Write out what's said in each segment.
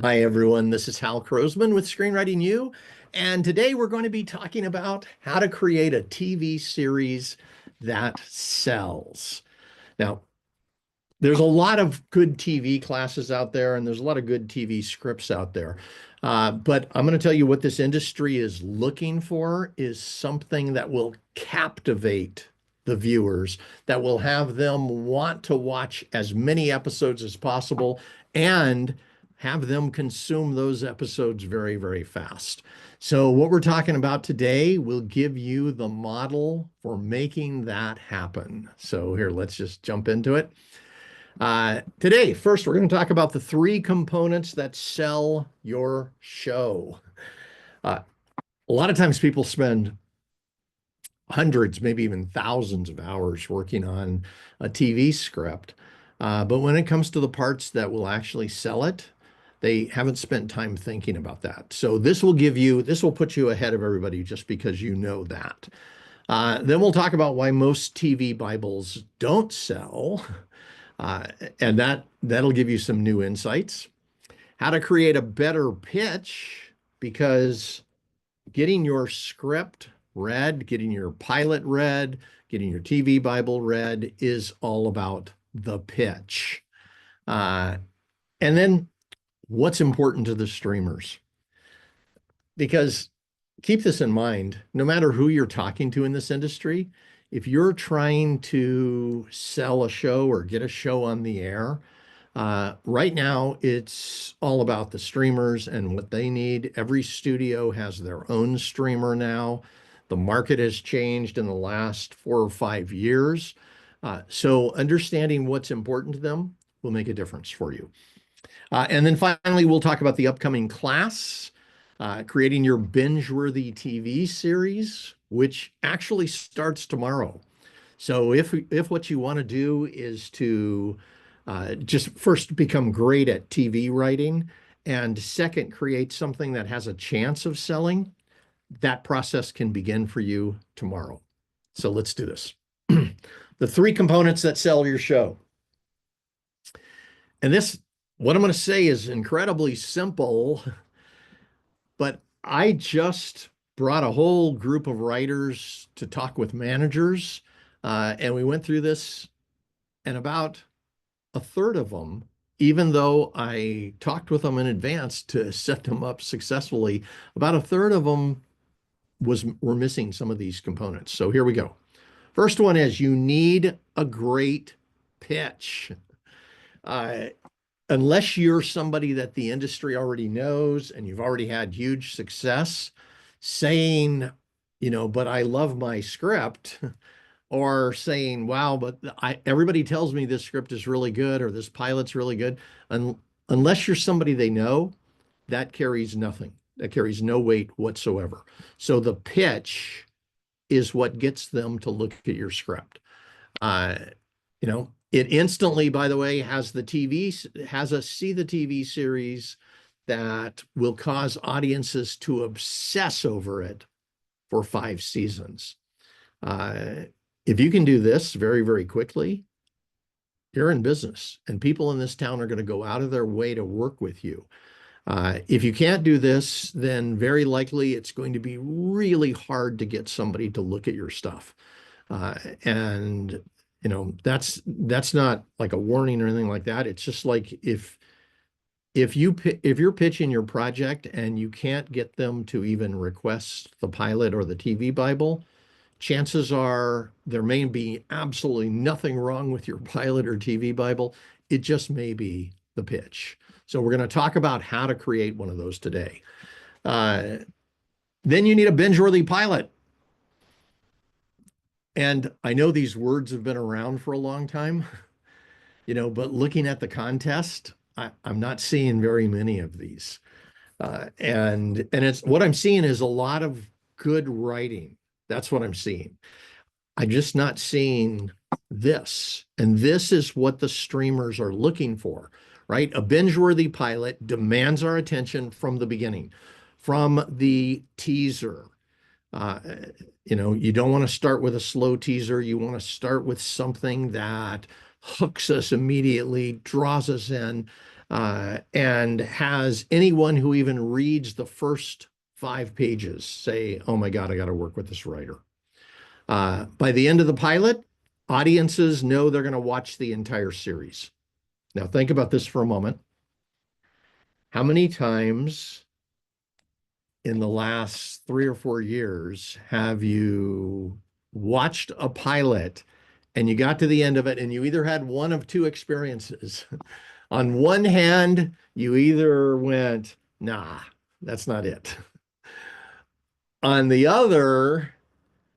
Hi, everyone. This is Hal Krosman with Screenwriting U. And today we're going to be talking about how to create a TV series that sells. Now, there's a lot of good TV classes out there, and there's a lot of good TV scripts out there. But I'm going to tell you what this industry is looking for is something that will captivate the viewers, that will have them want to watch as many episodes as possible and have them consume those episodes very, very fast. So, what we're talking about today will give you the model for making that happen. So, here, let's just jump into it. Today, first, we're going to talk about the three components that sell your show. Uh, a lot of times people spend hundreds, maybe even thousands of hours working on a TV script. But when it comes to the parts that will actually sell it, they haven't spent time thinking about that. So this will put you ahead of everybody just because you know that. Then we'll talk about why most TV Bibles don't sell. Uh, and that'll give you some new insights. How to create a better pitch, because getting your script read, getting your pilot read, getting your TV Bible read is all about the pitch. Uh, and then what's important to the streamers? Because keep this in mind, no matter who you're talking to in this industry, if you're trying to sell a show or get a show on the air, right now it's all about the streamers and what they need. Every studio has their own streamer now. The market has changed in the last 4 or 5 years. So understanding what's important to them will make a difference for you. And then finally, we'll talk about the upcoming class, creating your binge-worthy TV series, which actually starts tomorrow. So if what you want to do is to just first become great at TV writing, and second, create something that has a chance of selling, that process can begin for you tomorrow. So let's do this. The three components that sell your show. And what I'm going to say is incredibly simple, but I just brought a whole group of writers to talk with managers, and we went through this, and about a third of them, even though I talked with them in advance to set them up successfully, about a third of them were missing some of these components. So here we go. First one is you need a great pitch. Uh, Unless you're somebody that the industry already knows and you've already had huge success, saying, but I love my script, or saying, wow, but everybody tells me this script is really good or this pilot's really good. Unless you're somebody they know, that carries nothing. That carries no weight whatsoever. So the pitch is what gets them to look at your script. Uh, it instantly, by the way, has us see the TV series that will cause audiences to obsess over it for 5 seasons. If you can do this very, very quickly, you're in business, and people in this town are going to go out of their way to work with you. If you can't do this, then very likely it's going to be really hard to get somebody to look at your stuff. And that's not like a warning or anything like that. It's just like if you're pitching your project and you can't get them to even request the pilot or the TV Bible, chances are there may be absolutely nothing wrong with your pilot or TV Bible. It just may be the pitch. So we're going to talk about how to create one of those today. Then you need a binge-worthy pilot. And I know these words have been around for a long time, but looking at the contest, I'm not seeing very many of these. And it's what I'm seeing is a lot of good writing. That's what I'm seeing. I'm just not seeing this. And this is what the streamers are looking for, right? A binge-worthy pilot demands our attention from the beginning, from the teaser. You don't want to start with a slow teaser. You want to start with something that hooks us immediately, draws us in, and has anyone who even reads the first 5 pages say, oh my God, I got to work with this writer. By the end of the pilot, audiences know they're going to watch the entire series. Now, think about this for a moment. How many times in the last 3 or 4 years have you watched a pilot and you got to the end of it and you either had one of two experiences? On one hand, you either went, nah, that's not it. On the other,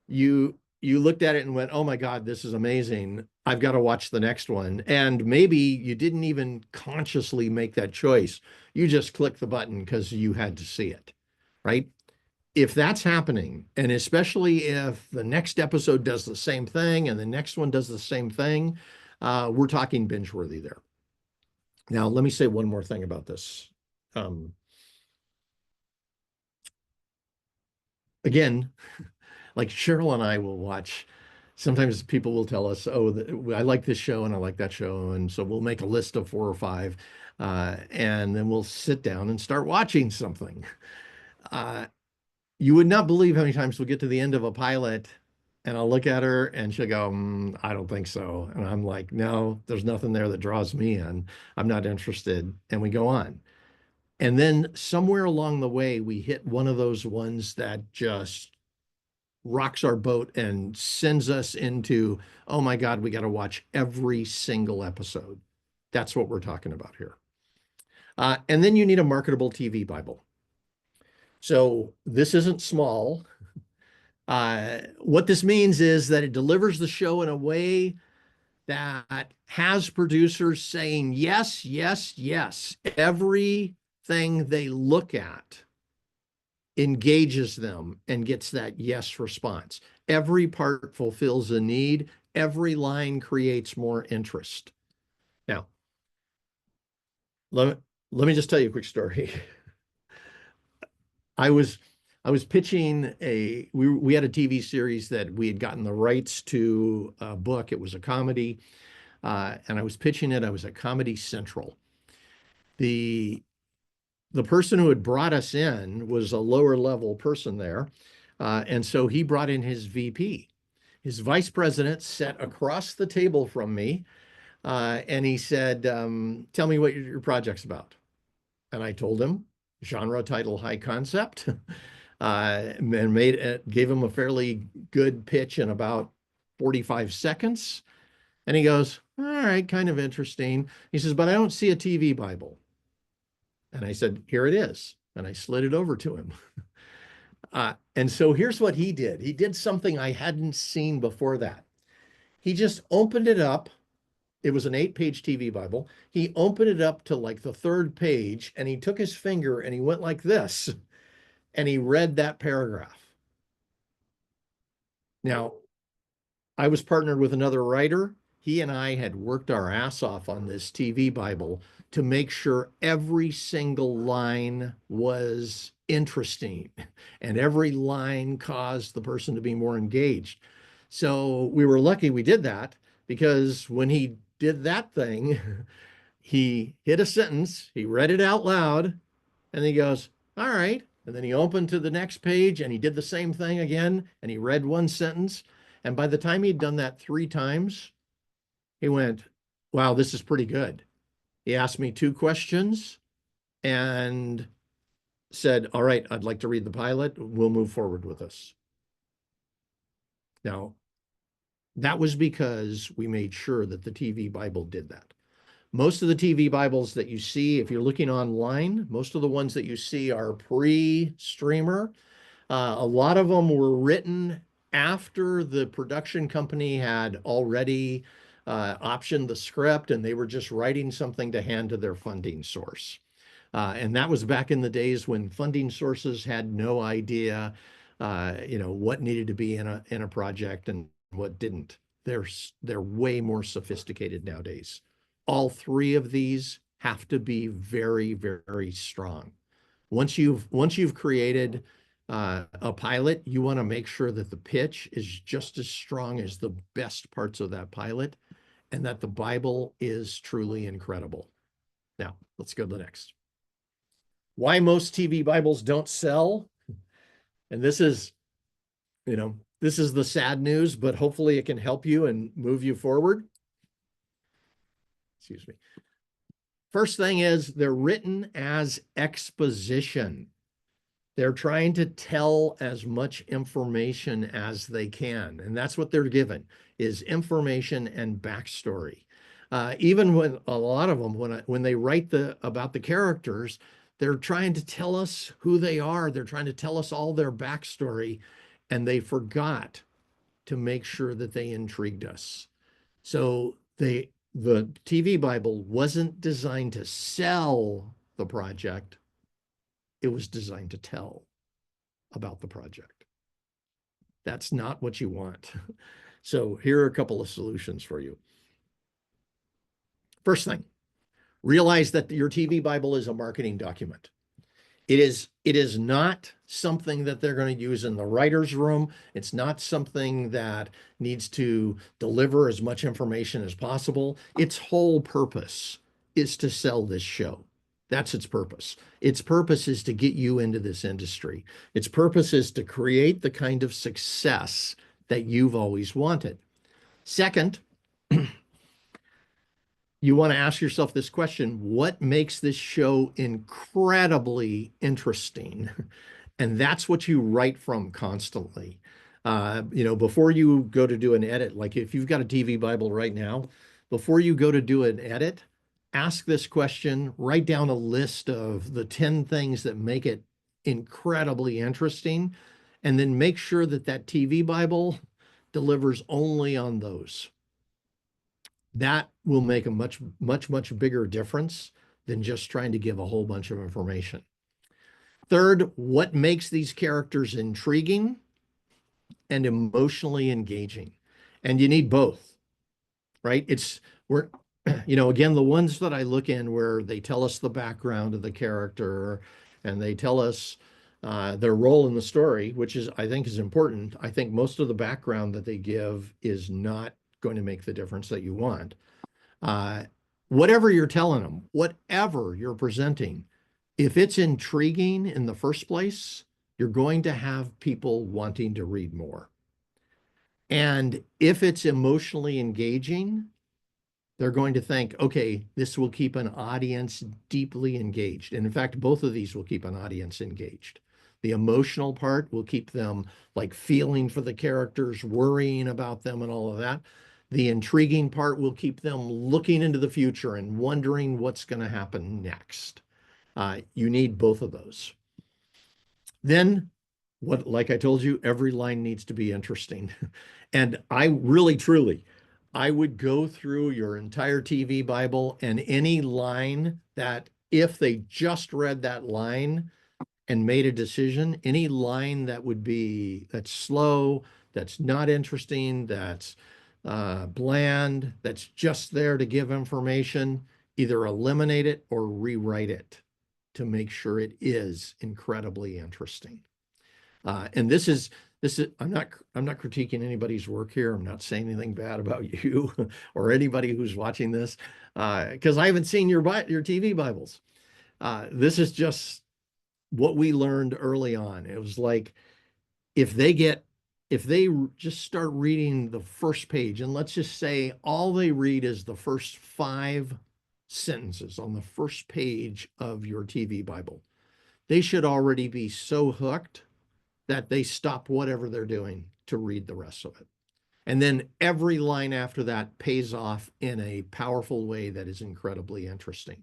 you looked at it and went, oh my God, this is amazing. I've got to watch the next one. And maybe you didn't even consciously make that choice. You just clicked the button because you had to see it, right? If that's happening, and especially if the next episode does the same thing and the next one does the same thing, we're talking binge worthy there. Now, let me say one more thing about this. Again, like Cheryl and I will watch. Sometimes people will tell us, "Oh, I like this show and I like that show," and so we'll make a list of 4 or 5, and then we'll sit down and start watching something. Uh, you would not believe how many times we'll get to the end of a pilot, and I'll look at her and she'll go, "I don't think so," and I'm like, "No, there's nothing there that draws me in. I'm not interested," and we go on. And then somewhere along the way, we hit one of those ones that just rocks our boat and sends us into, oh my God, we got to watch every single episode. That's what we're talking about here. And then you need a marketable TV Bible. So this isn't small. What this means is that it delivers the show in a way that has producers saying yes, yes, yes. Everything they look at engages them and gets that yes response. Every part fulfills a need. Every line creates more interest. Now, let me just tell you a quick story. I was pitching we had a TV series that we had gotten the rights to a book. It was a comedy, and I was pitching it. I was at Comedy Central. The person who had brought us in was a lower level person there. And so he brought in his VP. His vice president sat across the table from me, and he said, tell me what your project's about. And I told him, genre, title, high concept, and gave him a fairly good pitch in about 45 seconds. And he goes, all right, kind of interesting. He says, but I don't see a TV Bible. And I said, here it is. And I slid it over to him. And so here's what he did. He did something I hadn't seen before that. He just opened it up. It was an 8-page TV Bible. He opened it up to like the third page and he took his finger and he went like this and he read that paragraph. Now, I was partnered with another writer. He and I had worked our ass off on this TV Bible to make sure every single line was interesting and every line caused the person to be more engaged. So we were lucky we did that because when he did that thing, he hit a sentence, he read it out loud, and he goes, all right. And then he opened to the next page and he did the same thing again and he read one sentence. And by the time he'd done that 3 times, he went, wow, this is pretty good. He asked me 2 questions and said, all right, I'd like to read the pilot. We'll move forward with this. Now, that was because we made sure that the TV Bible did that. Most of the TV Bibles that you see, if you're looking online, most of the ones that you see are pre-streamer. A lot of them were written after the production company had already optioned the script and they were just writing something to hand to their funding source. And that was back in the days when funding sources had no idea, what needed to be in a project and what didn't. They're way more sophisticated nowadays. All 3 of these have to be very, very strong. Once you've created a pilot, you want to make sure that the pitch is just as strong as the best parts of that pilot. and that the Bible is truly incredible. Now, let's go to the next. Why most TV Bibles don't sell. And this is, this is the sad news, but hopefully it can help you and move you forward. Excuse me. First thing is they're written as exposition. They're trying to tell as much information as they can. And that's what they're given, is information and backstory. Even when a lot of them, when they write about the characters, they're trying to tell us who they are. They're trying to tell us all their backstory, and they forgot to make sure that they intrigued us. So the TV Bible wasn't designed to sell the project. It was designed to tell about the project. That's not what you want. So here are a couple of solutions for you. First thing, realize that your TV Bible is a marketing document. It is not something that they're going to use in the writer's room. It's not something that needs to deliver as much information as possible. Its whole purpose is to sell this show. That's its purpose. Its purpose is to get you into this industry. Its purpose is to create the kind of success that you've always wanted. Second, you want to ask yourself this question: what makes this show incredibly interesting? And that's what you write from constantly. Before you go to do an edit, like if you've got a TV Bible right now, before you go to do an edit, ask this question, write down a list of the 10 things that make it incredibly interesting, and then make sure that that TV Bible delivers only on those. That will make a much, much, much bigger difference than just trying to give a whole bunch of information. Third, what makes these characters intriguing and emotionally engaging? And you need both, right? Again, the ones that I look in where they tell us the background of the character and they tell us their role in the story, which I think is important. I think most of the background that they give is not going to make the difference that you want. Whatever you're telling them, whatever you're presenting, if it's intriguing in the first place, you're going to have people wanting to read more. And if it's emotionally engaging, they're going to think, okay, this will keep an audience deeply engaged. And in fact, both of these will keep an audience engaged. The emotional part will keep them like feeling for the characters, worrying about them and all of that. The intriguing part will keep them looking into the future and wondering what's going to happen next. You need both of those. Then, like I told you, every line needs to be interesting. And I really, truly, I would go through your entire TV Bible, and any line that, if they just read that line and made a decision, any line that's slow, that's not interesting, that's bland, that's just there to give information, either eliminate it or rewrite it to make sure it is incredibly interesting. And this is I'm not critiquing anybody's work here. I'm not saying anything bad about you or anybody who's watching this, because I haven't seen your TV Bibles. This is just what we learned early on. It was like if they just start reading the first page, and let's just say all they read is the first 5 sentences on the first page of your TV Bible, they should already be so hooked that they stop whatever they're doing to read the rest of it. And then every line after that pays off in a powerful way that is incredibly interesting.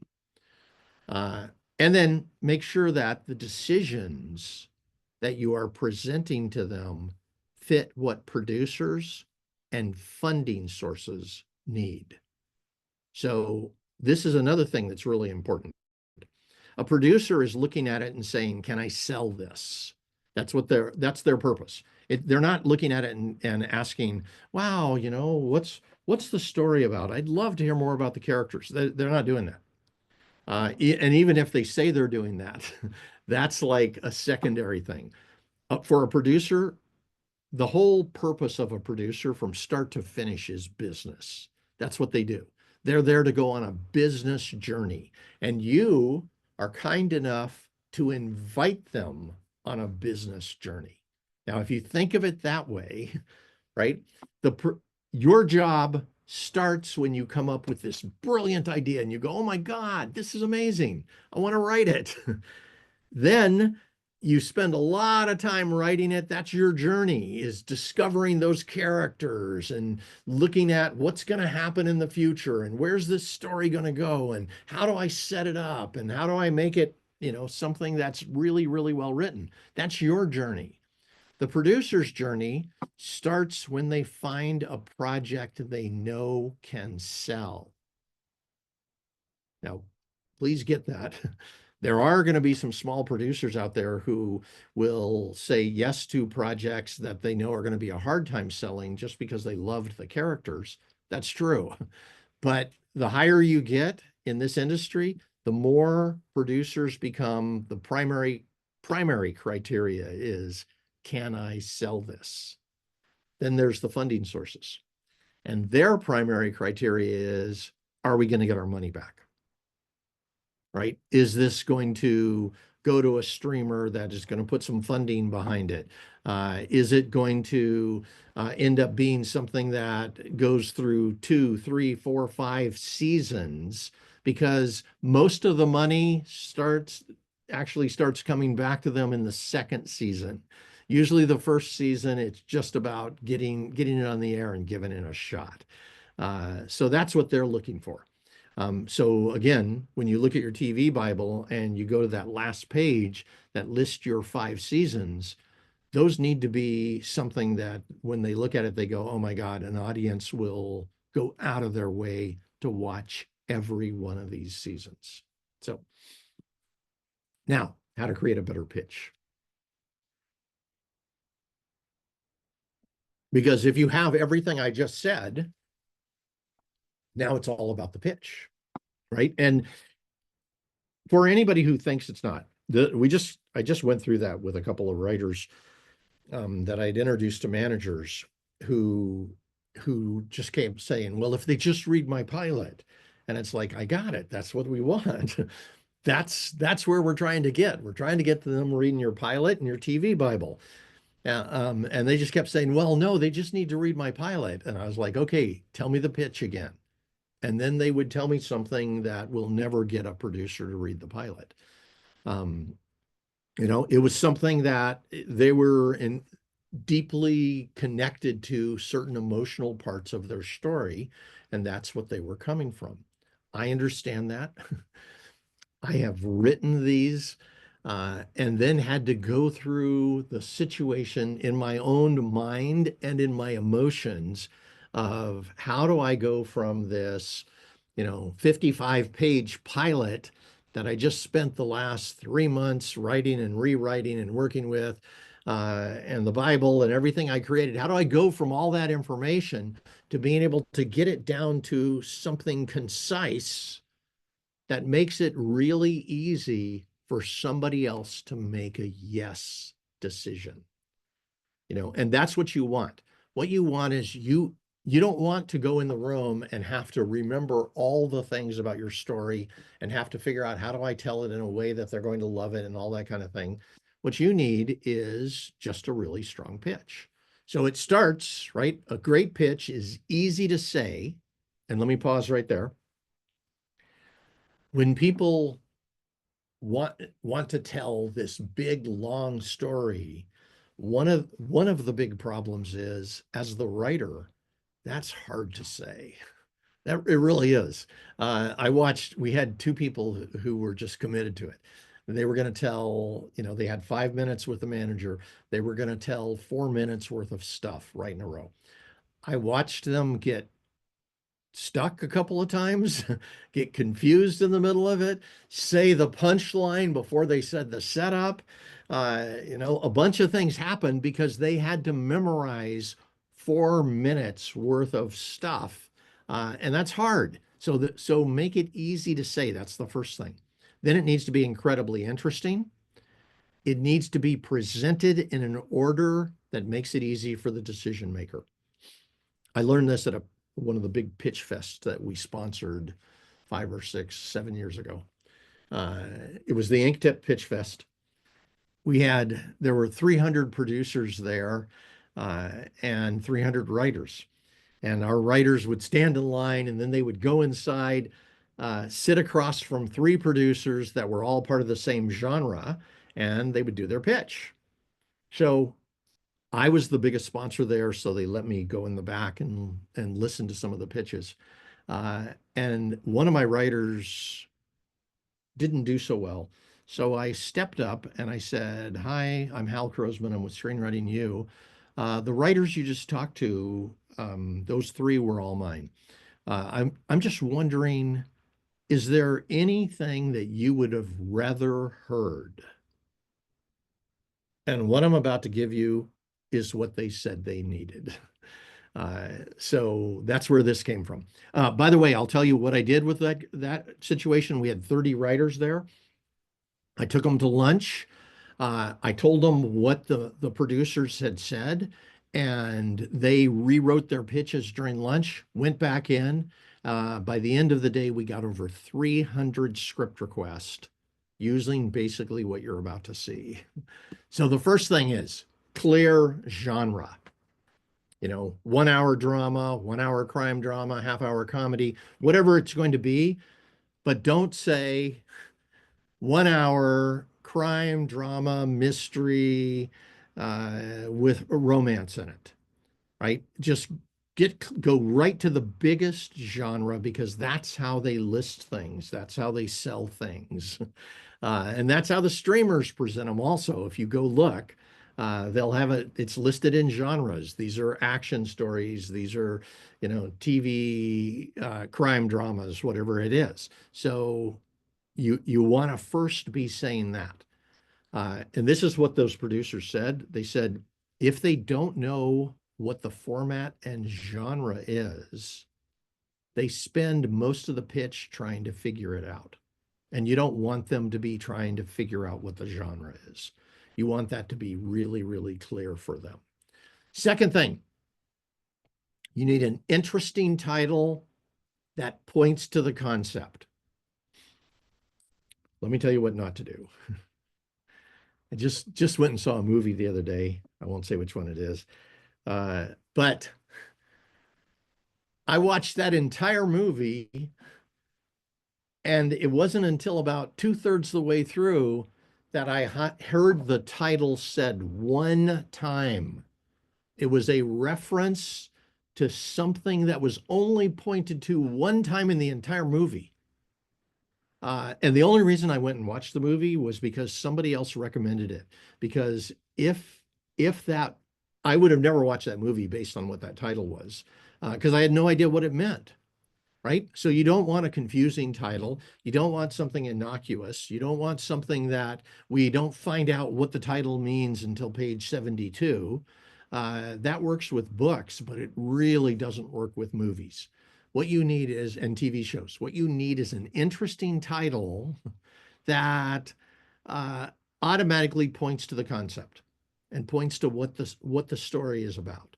And then make sure that the decisions that you are presenting to them fit what producers and funding sources need. So this is another thing that's really important. A producer is looking at it and saying, can I sell this? That's their purpose. They're not looking at it and asking, wow, what's the story about? I'd love to hear more about the characters. They're not doing that. And even if they say they're doing that, that's like a secondary thing. For a producer, the whole purpose of a producer from start to finish is business. That's what they do. They're there to go on a business journey. And you are kind enough to invite them on a business journey. Now, if you think of it that way, right, your job starts when you come up with this brilliant idea and you go, oh my God, this is amazing. I want to write it. Then you spend a lot of time writing it. That's your journey, is discovering those characters and looking at what's going to happen in the future and where's this story going to go and how do I set it up and how do I make it, something that's really, really well written. That's your journey. The producer's journey starts when they find a project they know can sell. Now, please get that. There are going to be some small producers out there who will say yes to projects that they know are going to be a hard time selling just because they loved the characters. That's true. But the higher you get in this industry, the more producers become the primary criteria is, can I sell this? Then there's the funding sources. And their primary criteria is, are we going to get our money back? Right? Is this going to go to a streamer that is going to put some funding behind it? Is it going to end up being something that goes through 2, 3, 4, 5 seasons? Because most of the money actually starts coming back to them in the second season. Usually the first season, it's just about getting it on the air and giving it a shot. So that's what they're looking for. So again, when you look at your TV Bible and you go to that last page that lists your 5 seasons, those need to be something that when they look at it, they go, oh my God, an audience will go out of their way to watch every one of these seasons. So now, how to create a better pitch. Because if you have everything I just said, now it's all about the pitch, right? And for anybody who thinks it's not, I just went through that with a couple of writers that I'd introduced to managers who just came saying, well, if they just read my pilot, and it's like, I got it. That's what we want. That's where we're trying to get. We're trying to get to them reading your pilot and your TV Bible. And they just kept saying, well, no, they just need to read my pilot. And I was like, okay, tell me the pitch again. And then they would tell me something that will never get a producer to read the pilot. It was something that they were deeply connected to certain emotional parts of their story, and that's what they were coming from. I understand that. I have written these and then had to go through the situation in my own mind and in my emotions of how do I go from this, 55-page pilot that I just spent the last 3 months writing and rewriting and working with, and the Bible and everything I created. How do I go from all that information to being able to get it down to something concise that makes it really easy for somebody else to make a yes decision? And that's what you want. What you want is you don't want to go in the room and have to remember all the things about your story and have to figure out how do I tell it in a way that they're going to love it and all that kind of thing. What you need is just a really strong pitch. So it starts, right? A great pitch is easy to say. And let me pause right there. When people want to tell this big, long story, one of the big problems is, as the writer, that's hard to say. That it really is. We had 2 people who were just committed to it. They were going to tell, they had 5 minutes with the manager. They were going to tell 4 minutes worth of stuff right in a row. I watched them get stuck a couple of times, get confused in the middle of it, say the punchline before they said the setup. A bunch of things happened because they had to memorize 4 minutes worth of stuff. And that's hard. So make it easy to say. That's the first thing. Then it needs to be incredibly interesting. It needs to be presented in an order that makes it easy for the decision maker. I learned this at one of the big pitch fests that we sponsored 5 or 6, 7 years ago. It was the Inktip Pitch Fest. There were 300 producers there and 300 writers. And our writers would stand in line and then they would go inside, sit across from 3 producers that were all part of the same genre, and they would do their pitch. So I was the biggest sponsor there, so they let me go in the back and listen to some of the pitches. And one of my writers didn't do so well. So I stepped up and I said, "Hi, I'm Hal Croasman. I'm with Screenwriting U. The writers you just talked to, those 3 were all mine. I'm just wondering, is there anything that you would have rather heard?" And what I'm about to give you is what they said they needed. So that's where this came from. By the way, I'll tell you what I did with that situation. We had 30 writers there. I took them to lunch. I told them what the producers had said, and they rewrote their pitches during lunch, went back in. By the end of the day, we got over 300 script requests using basically what you're about to see. So the first thing is clear genre. 1 hour drama, 1 hour crime drama, half-hour comedy, whatever it's going to be. But don't say 1 hour crime drama mystery with romance in it, right? Just go right to the biggest genre, because that's how they list things. That's how they sell things. And that's how the streamers present them also. If you go look, they'll have it's listed in genres. These are action stories. These are, TV crime dramas, whatever it is. So you want to first be saying that. And this is what those producers said. They said, if they don't know what the format and genre is, they spend most of the pitch trying to figure it out. And you don't want them to be trying to figure out what the genre is. You want that to be really, really clear for them. Second thing, you need an interesting title that points to the concept. Let me tell you what not to do. I just went and saw a movie the other day. I won't say which one it is, but I watched that entire movie, and it wasn't until about 2/3 the way through that I heard the title said one time. It was a reference to something that was only pointed to one time in the entire movie. And the only reason I went and watched the movie was because somebody else recommended it. Because if that, I would have never watched that movie based on what that title was, because I had no idea what it meant, right? So you don't want a confusing title. You don't want something innocuous. You don't want something that we don't find out what the title means until page 72. That works with books, but it really doesn't work with movies. What you need is, and TV shows, what you need is an interesting title that automatically points to the concept and points to what the story is about.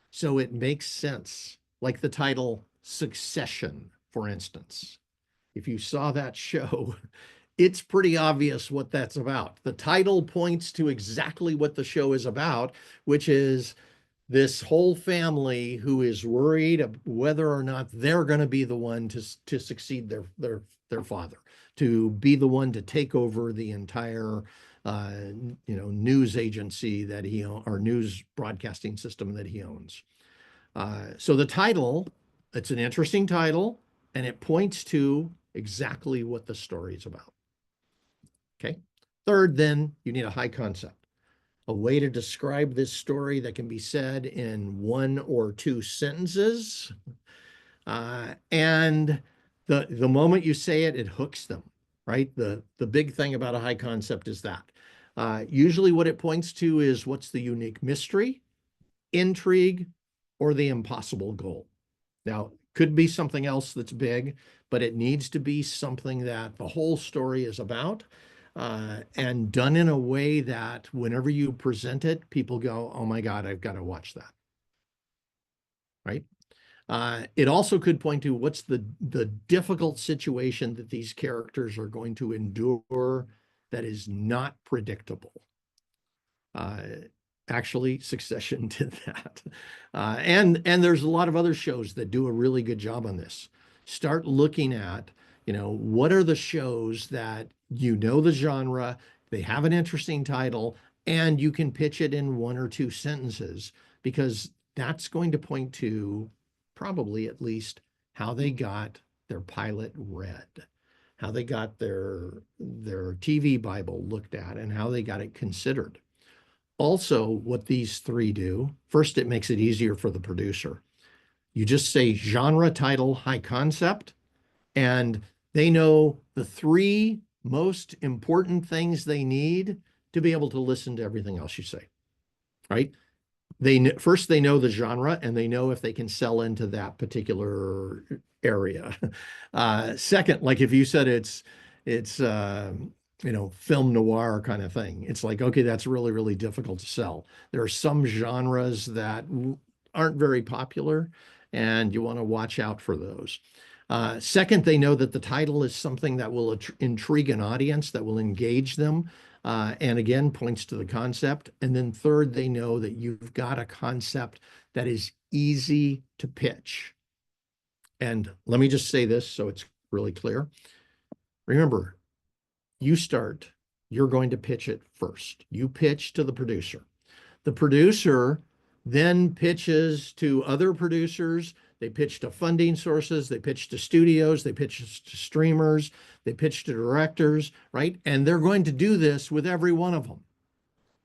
So it makes sense, like the title Succession, for instance. If you saw that show, it's pretty obvious what that's about. The title points to exactly what the show is about, which is this whole family who is worried whether or not they're going to be the one to succeed their father, to be the one to take over the entire news agency that he or news broadcasting system that he owns. So the title, it's an interesting title, and it points to exactly what the story is about. Okay. Third, then you need a high concept. A way to describe this story that can be said in 1 or 2 sentences. And the moment you say it, it hooks them, right? The big thing about a high concept is that. Usually what it points to is what's the unique mystery, intrigue, or the impossible goal. Now, could be something else that's big, but it needs to be something that the whole story is about. And done in a way that whenever you present it, people go, "Oh my God, I've got to watch that." Right? It also could point to what's the difficult situation that these characters are going to endure that is not predictable. Uh, Actually, Succession did that. And there's a lot of other shows that do a really good job on this. Start looking at, what are the shows that the genre, they have an interesting title, and you can pitch it in one or two sentences because that's going to point to probably at least how they got their pilot read, how they got their TV Bible looked at, and how they got it considered. Also, what these three do, first, it makes it easier for the producer. You just say genre, title, high concept, and they know the three most important things they need to be able to listen to everything else you say, right? First, they know the genre and they know if they can sell into that particular area. Second, like if you said it's film noir kind of thing, it's like, okay, that's really, really difficult to sell. There are some genres that aren't very popular, and you want to watch out for those. Second, they know that the title is something that will intrigue an audience, that will engage them, and again, points to the concept. And then third, they know that you've got a concept that is easy to pitch. And let me just say this so it's really clear. Remember, you're going to pitch it first. You pitch to the producer. The producer then pitches to other producers. They pitch to funding sources. They pitch to studios. They pitch to streamers. They pitch to directors, right? And they're going to do this with every one of them.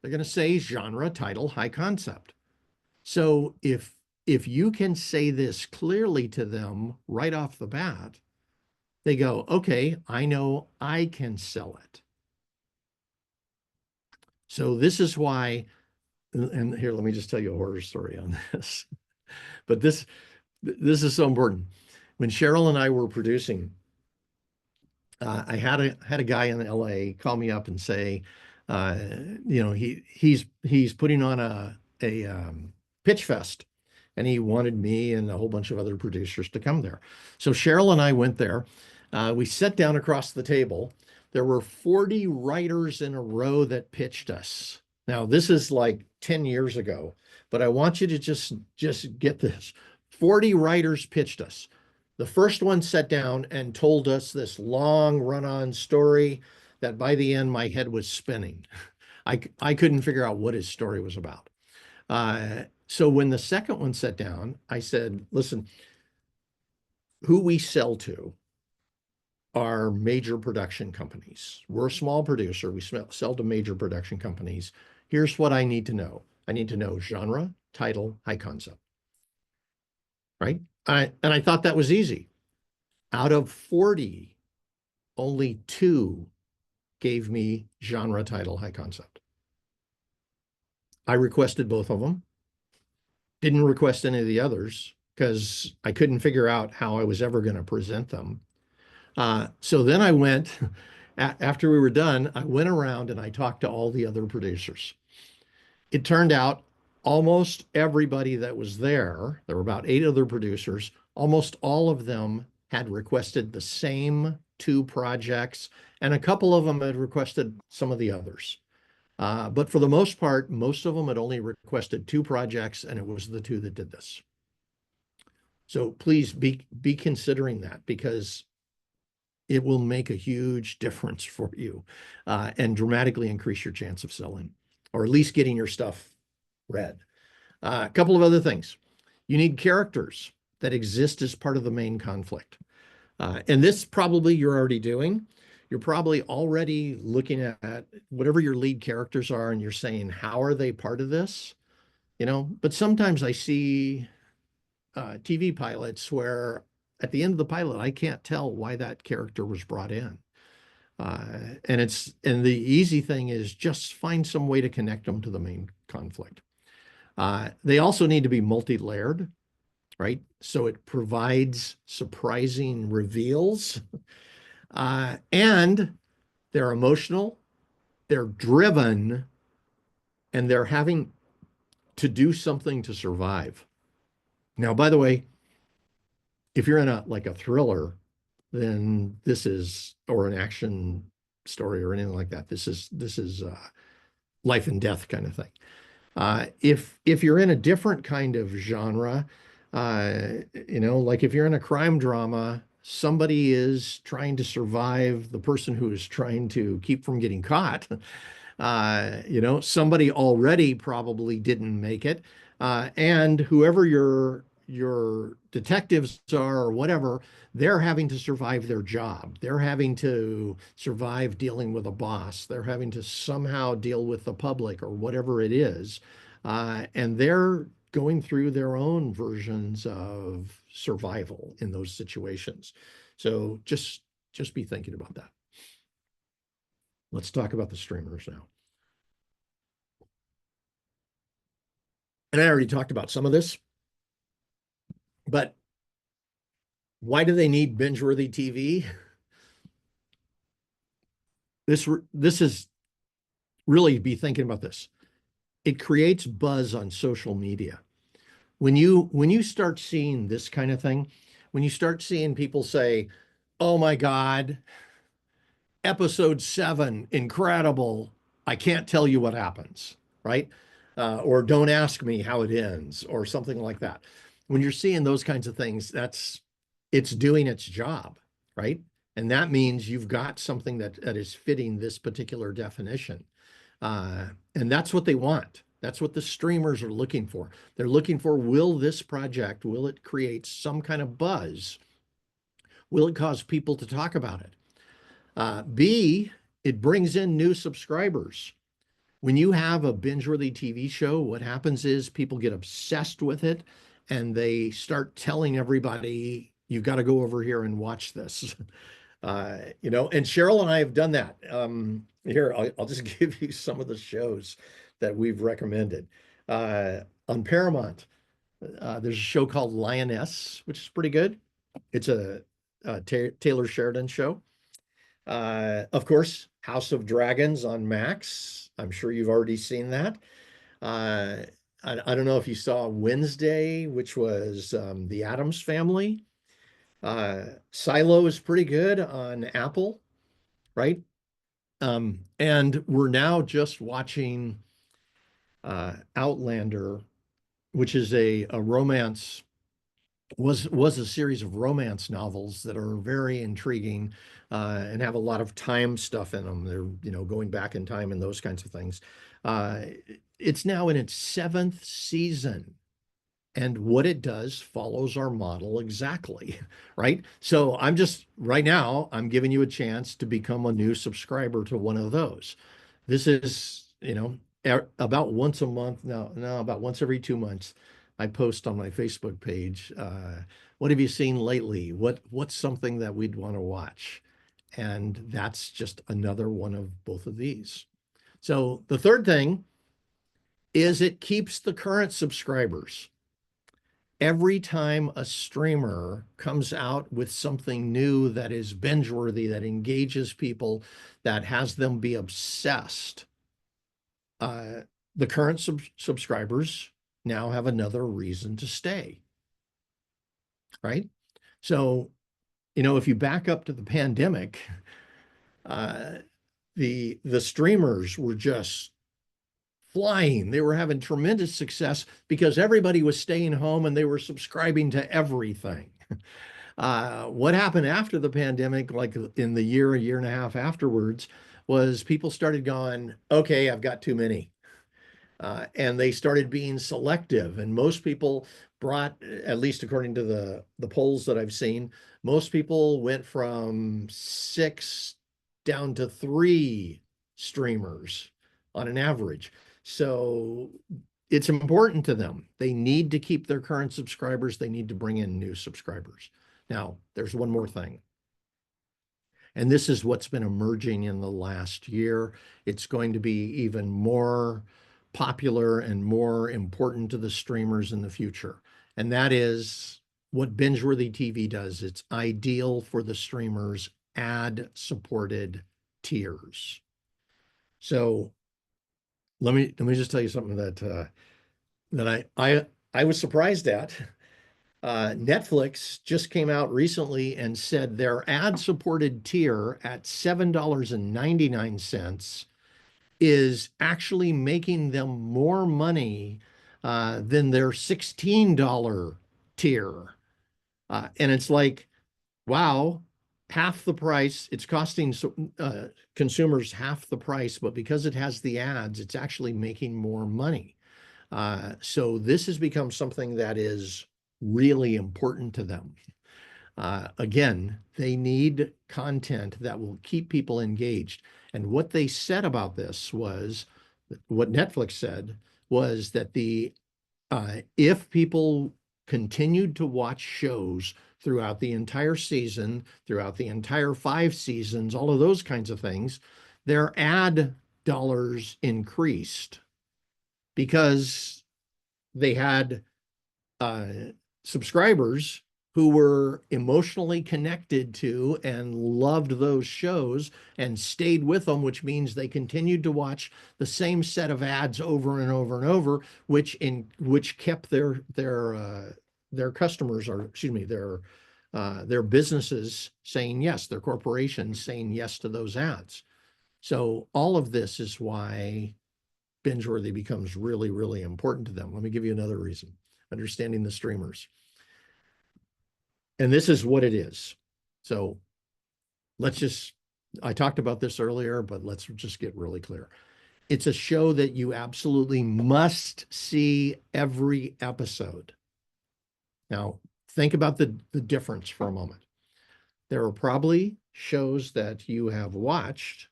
They're going to say genre, title, high concept. So if you can say this clearly to them right off the bat, they go, okay, I know I can sell it. So this is why, and here, let me just tell you a horror story on this. But this is so important. When Cheryl and I were producing, I had a guy in LA call me up and say, he's putting on a pitch fest, and he wanted me and a whole bunch of other producers to come there. So Cheryl and I went there. We sat down across the table. There were 40 writers in a row that pitched us. Now, this is like 10 years ago, but I want you to just get this. 40 writers pitched us. The first one sat down and told us this long run-on story that by the end, my head was spinning. I couldn't figure out what his story was about. So when the second one sat down, I said, listen, who we sell to are major production companies. We're a small producer. We sell to major production companies. Here's what I need to know. I need to know genre, title, high concept, right? And I thought that was easy. Out of 40, only 2 gave me genre, title, high concept. I requested both of them. Didn't request any of the others because I couldn't figure out how I was ever going to present them. So then I went, after we were done, I went around and I talked to all the other producers. It turned out almost everybody that was there were about 8 other producers, almost all of them had requested the same 2 projects, and a couple of them had requested some of the others. But for the most part, most of them had only requested 2 projects, and it was the 2 that did this. So please be considering that, because it will make a huge difference for you, and dramatically increase your chance of selling, or at least getting your stuff read. A couple of other things. You need characters that exist as part of the main conflict. And this probably you're already doing. You're probably already looking at whatever your lead characters are, and you're saying, how are they part of this? But sometimes I see TV pilots where at the end of the pilot, I can't tell why that character was brought in. And the easy thing is just find some way to connect them to the main conflict. They also need to be multi-layered, right? So it provides surprising reveals. And they're emotional, they're driven, and they're having to do something to survive. Now, by the way, If you're in a like a thriller, then this is, or an action story or anything like that, this is life and death kind of thing. If you're in a different kind of genre, like if you're in a crime drama, somebody is trying to survive, the person who is trying to keep from getting caught. Somebody already probably didn't make it, and whoever your detectives are or whatever, they're having to survive their job. They're having to survive dealing with a boss. They're having to somehow deal with the public or whatever it is, and they're going through their own versions of survival in those situations. So just be thinking about that. Let's talk about the streamers now. And I already talked about some of this, but why do they need binge-worthy TV? This is really, be thinking about this. It creates buzz on social media. When you start seeing this kind of thing, when you start seeing people say, "Oh my God, episode 7, incredible. I can't tell you what happens," right? Or "Don't ask me how it ends," or something like that. When you're seeing those kinds of things, it's doing its job, right? And that means you've got something that is fitting this particular definition. And that's what they want. That's what the streamers are looking for. They're looking for, will this project, will it create some kind of buzz? Will it cause people to talk about it? B, it brings in new subscribers. When you have a binge-worthy TV show, what happens is people get obsessed with it and they start telling everybody, "You've got to go over here and watch this." And Cheryl and I have done that. Here, I'll just give you some of the shows that we've recommended. On Paramount, there's a show called Lioness, which is pretty good. It's a Taylor Sheridan show. Of course, House of Dragons on Max. I'm sure you've already seen that. Uh, I don't know if you saw Wednesday, which was the Addams Family. Silo is pretty good on Apple, right? And we're now just watching Outlander, which is a romance, was a series of romance novels that are very intriguing, and have a lot of time stuff in them. They're, going back in time and those kinds of things. Uh, it's now in its 7th season. And what it does follows our model exactly, right? So right now, I'm giving you a chance to become a new subscriber to one of those. This is, about once a month, no, about once every 2 months, I post on my Facebook page, what have you seen lately? What's something that we'd want to watch? And that's just another one of both of these. So the third thing is it keeps the current subscribers. Every time a streamer comes out with something new that is binge-worthy, that engages people, that has them be obsessed, the current subscribers now have another reason to stay, right? So, if you back up to the pandemic, uh, the streamers were just flying. They were having tremendous success because everybody was staying home and they were subscribing to everything. What happened after the pandemic, like in the a year and a half afterwards, was people started going, "Okay, I've got too many." And they started being selective. And most people brought, at least according to the polls that I've seen, most people went from 6 down to 3 streamers on an average. So it's important to them. They need to keep their current subscribers. They need to bring in new subscribers. Now, there's one more thing. And this is what's been emerging in the last year. It's going to be even more popular and more important to the streamers in the future. And that is what Binge-worthy TV does. It's ideal for the streamers' ad-supported tiers. So let me just tell you something that I was surprised at. Netflix just came out recently and said their ad-supported tier at $7.99 is actually making them more money than their $16 tier. And it's like, wow, half the price. It's costing consumers half the price, but because it has the ads, it's actually making more money. So this has become something that is really important to them. Again, they need content that will keep people engaged. And what they said about this was, what Netflix said was that if people continued to watch shows throughout the entire season, throughout the entire 5 seasons, all of those kinds of things, their ad dollars increased because they had uh, subscribers who were emotionally connected to and loved those shows and stayed with them, which means they continued to watch the same set of ads over and over and over, which kept their customers, or excuse me, their businesses saying yes, their corporations saying yes to those ads. So all of this is why binge-worthy becomes really, really important to them. Let me give you another reason: understanding the streamers. And this is what it is. So I talked about this earlier, but let's just get really clear. It's a show that you absolutely must see every episode. Now, think about the difference for a moment. There are probably shows that you have watched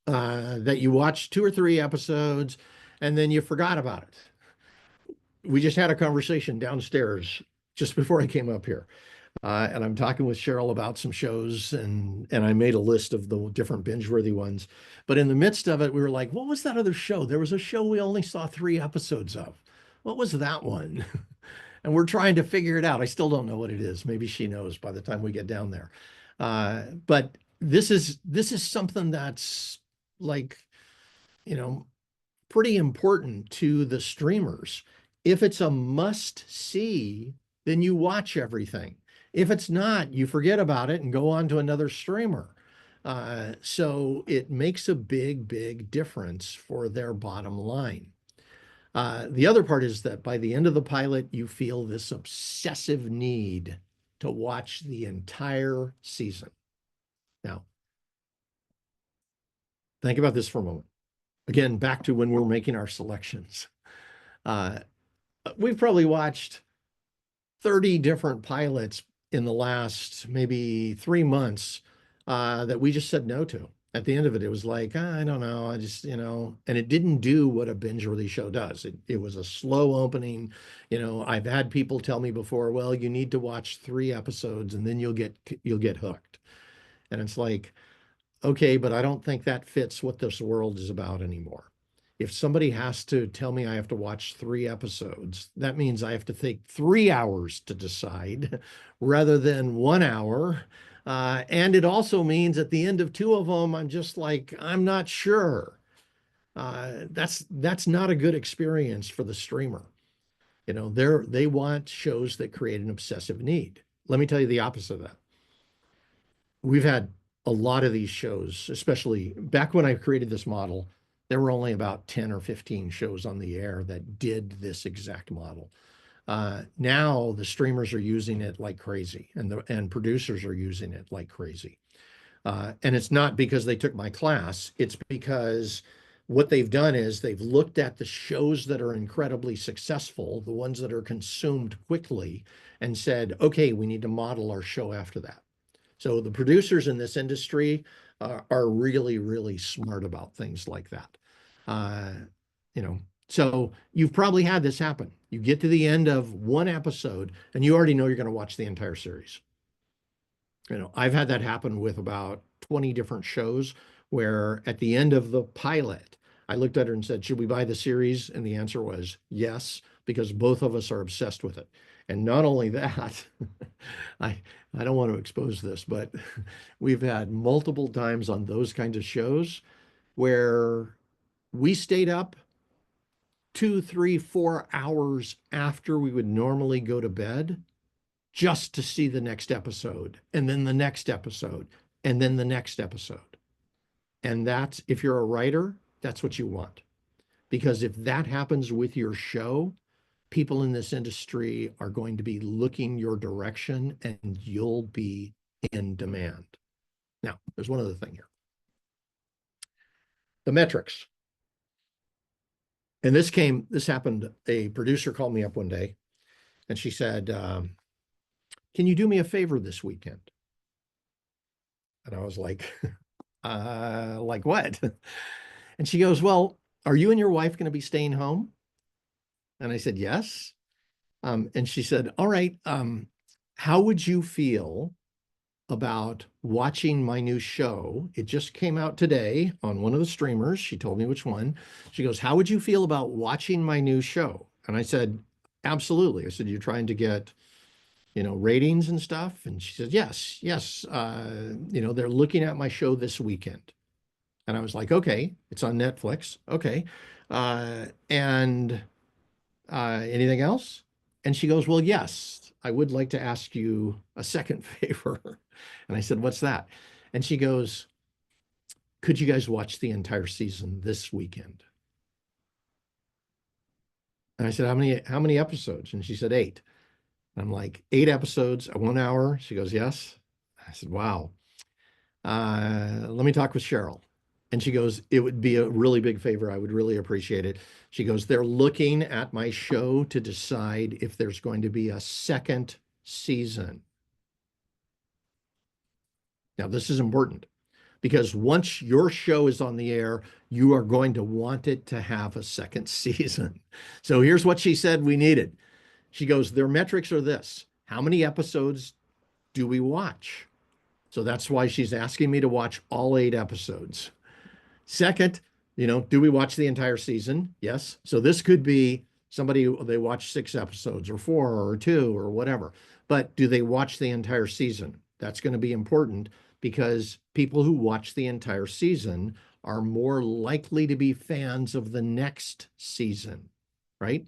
that you watched 2 or 3 episodes and then you forgot about it. We just had a conversation downstairs just before I came up here. And I'm talking with Cheryl about some shows, and I made a list of the different binge-worthy ones. But in the midst of it, we were like, what was that other show? There was a show we only saw 3 episodes of. What was that one? And we're trying to figure it out. I still don't know what it is. Maybe she knows by the time we get down there. But this is something that's like, you know, pretty important to the streamers. If it's a must see, then you watch everything. If it's not, you forget about it and go on to another streamer. So it makes a big, big difference for their bottom line. The other part is that by the end of the pilot, you feel this obsessive need to watch the entire season. Now, think about this for a moment. Again, back to when we're making our selections. Uh, we've probably watched 30 different pilots in the last maybe 3 months that we just said no to. At the end of it, it was like, I don't know, I just, and it didn't do what a binge-worthy show does. It was a slow opening. I've had people tell me before, well, you need to watch 3 episodes and then you'll get hooked. And it's like, okay, but I don't think that fits what this world is about anymore. If somebody has to tell me I have to watch 3 episodes, that means I have to take 3 hours to decide rather than 1 hour. And it also means at the end of 2 of them, I'm just like, I'm not sure. That's not a good experience for the streamer. They want shows that create an obsessive need. Let me tell you the opposite of that. We've had a lot of these shows, especially back when I created this model, there were only about 10 or 15 shows on the air that did this exact model. Now the streamers are using it like crazy, and producers are using it like crazy. And it's not because they took my class, it's because what they've done is they've looked at the shows that are incredibly successful, the ones that are consumed quickly, and said, okay, we need to model our show after that. So the producers in this industry are really, really smart about things like that. Uh, so you've probably had this happen. You get to the end of one episode and you already know you're going to watch the entire series. I've had that happen with about 20 different shows where at the end of the pilot, I looked at her and said, should we buy the series? And the answer was yes, because both of us are obsessed with it. And not only that, I don't want to expose this, but we've had multiple times on those kinds of shows where we stayed up 2, 3, 4 hours after we would normally go to bed just to see the next episode, and then the next episode, and then the next episode. And that's, if you're a writer, that's what you want. Because if that happens with your show, people in this industry are going to be looking your direction and you'll be in demand. Now, there's one other thing here. The metrics. And this happened, a producer called me up one day and she said, can you do me a favor this weekend? And I was like, like what? And she goes, well, are you and your wife going to be staying home? And I said, yes. And she said, all right, how would you feel about watching my new show? It just came out today on one of the streamers. She told me which one. She goes, how would you feel about watching my new show? And I said, absolutely. I said, you're trying to get, ratings and stuff? And she said, yes, yes. They're looking at my show this weekend. And I was like, okay, it's on Netflix. Okay. And anything else? And she goes, well, yes, I would like to ask you a second favor. And I said, what's that? And she goes, could you guys watch the entire season this weekend? And I said, how many episodes? And she said, 8. And I'm like, 8 episodes, 1 hour? She goes, yes. I said, wow. Let me talk with Cheryl. And she goes, it would be a really big favor. I would really appreciate it. She goes, they're looking at my show to decide if there's going to be a second season. Now, this is important because once your show is on the air, you are going to want it to have a second season. So here's what she said we needed. She goes, their metrics are this. How many episodes do we watch? So that's why she's asking me to watch all 8 episodes. Second, do we watch the entire season? Yes. So this could be somebody, they watch 6 episodes or 4 or 2 or whatever. But do they watch the entire season? That's going to be important because people who watch the entire season are more likely to be fans of the next season, right?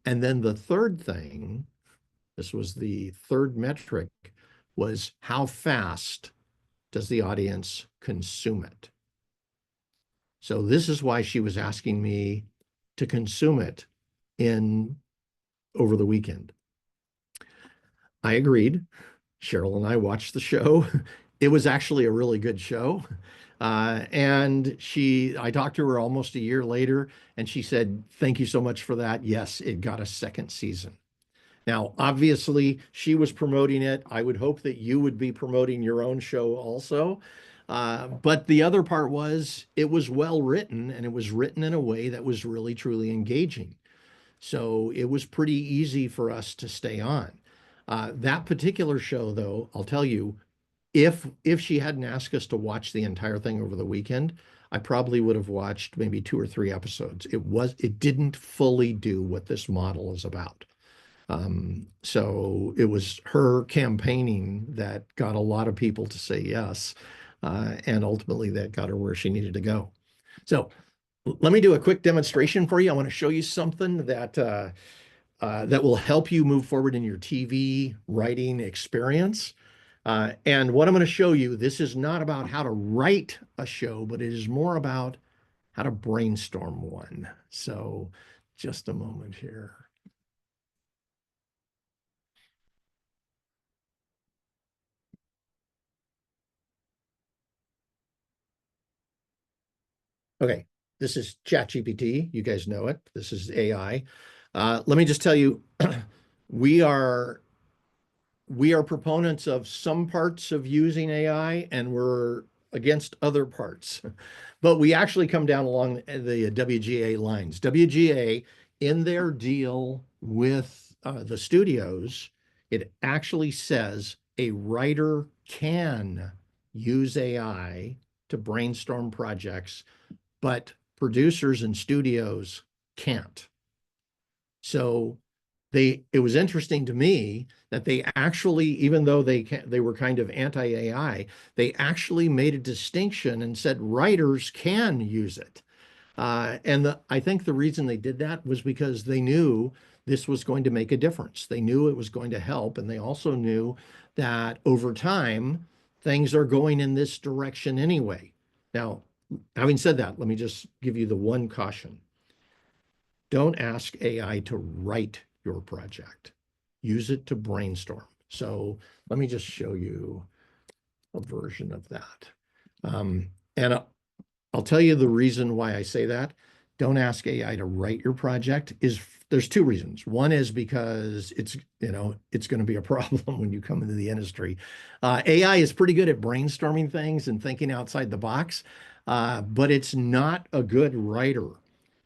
And then the third thing, this was the third metric, was how fast does the audience consume it? So this is why she was asking me to consume it over the weekend. I agreed. Cheryl and I watched the show. It was actually a really good show. And I talked to her almost a year later, and she said, thank you so much for that. Yes, it got a second season. Now, obviously, she was promoting it. I would hope that you would be promoting your own show also. But the other part was it was well written, and it was written in a way that was really, truly engaging. So it was pretty easy for us to stay on. That particular show, though, I'll tell you, if she hadn't asked us to watch the entire thing over the weekend, I probably would have watched maybe 2 or 3 episodes. It didn't fully do what this model is about. So it was her campaigning that got a lot of people to say yes. And ultimately that got her where she needed to go. So let me do a quick demonstration for you. I want to show you something that will help you move forward in your TV writing experience. And what I'm going to show you, this is not about how to write a show, but it is more about how to brainstorm one. So just a moment here. Okay, this is ChatGPT. You guys know it. This is AI. Let me just tell you, we are proponents of some parts of using AI, and we're against other parts. But we actually come down along the WGA lines. WGA, in their deal with the studios, it actually says a writer can use AI to brainstorm projects, but producers and studios can't. So it was interesting to me that they actually, even though they were kind of anti-AI, they actually made a distinction and said writers can use it. I think the reason they did that was because they knew this was going to make a difference. They knew it was going to help, and they also knew that over time, things are going in this direction anyway. Now, having said that, let me just give you the one caution. Don't ask AI to write your project. Use it to brainstorm. So let me just show you a version of that. And I'll tell you the reason why I say that. Don't ask AI to write your project is there's two reasons. One is because it's going to be a problem when you come into the industry. AI is pretty good at brainstorming things and thinking outside the box, but it's not a good writer.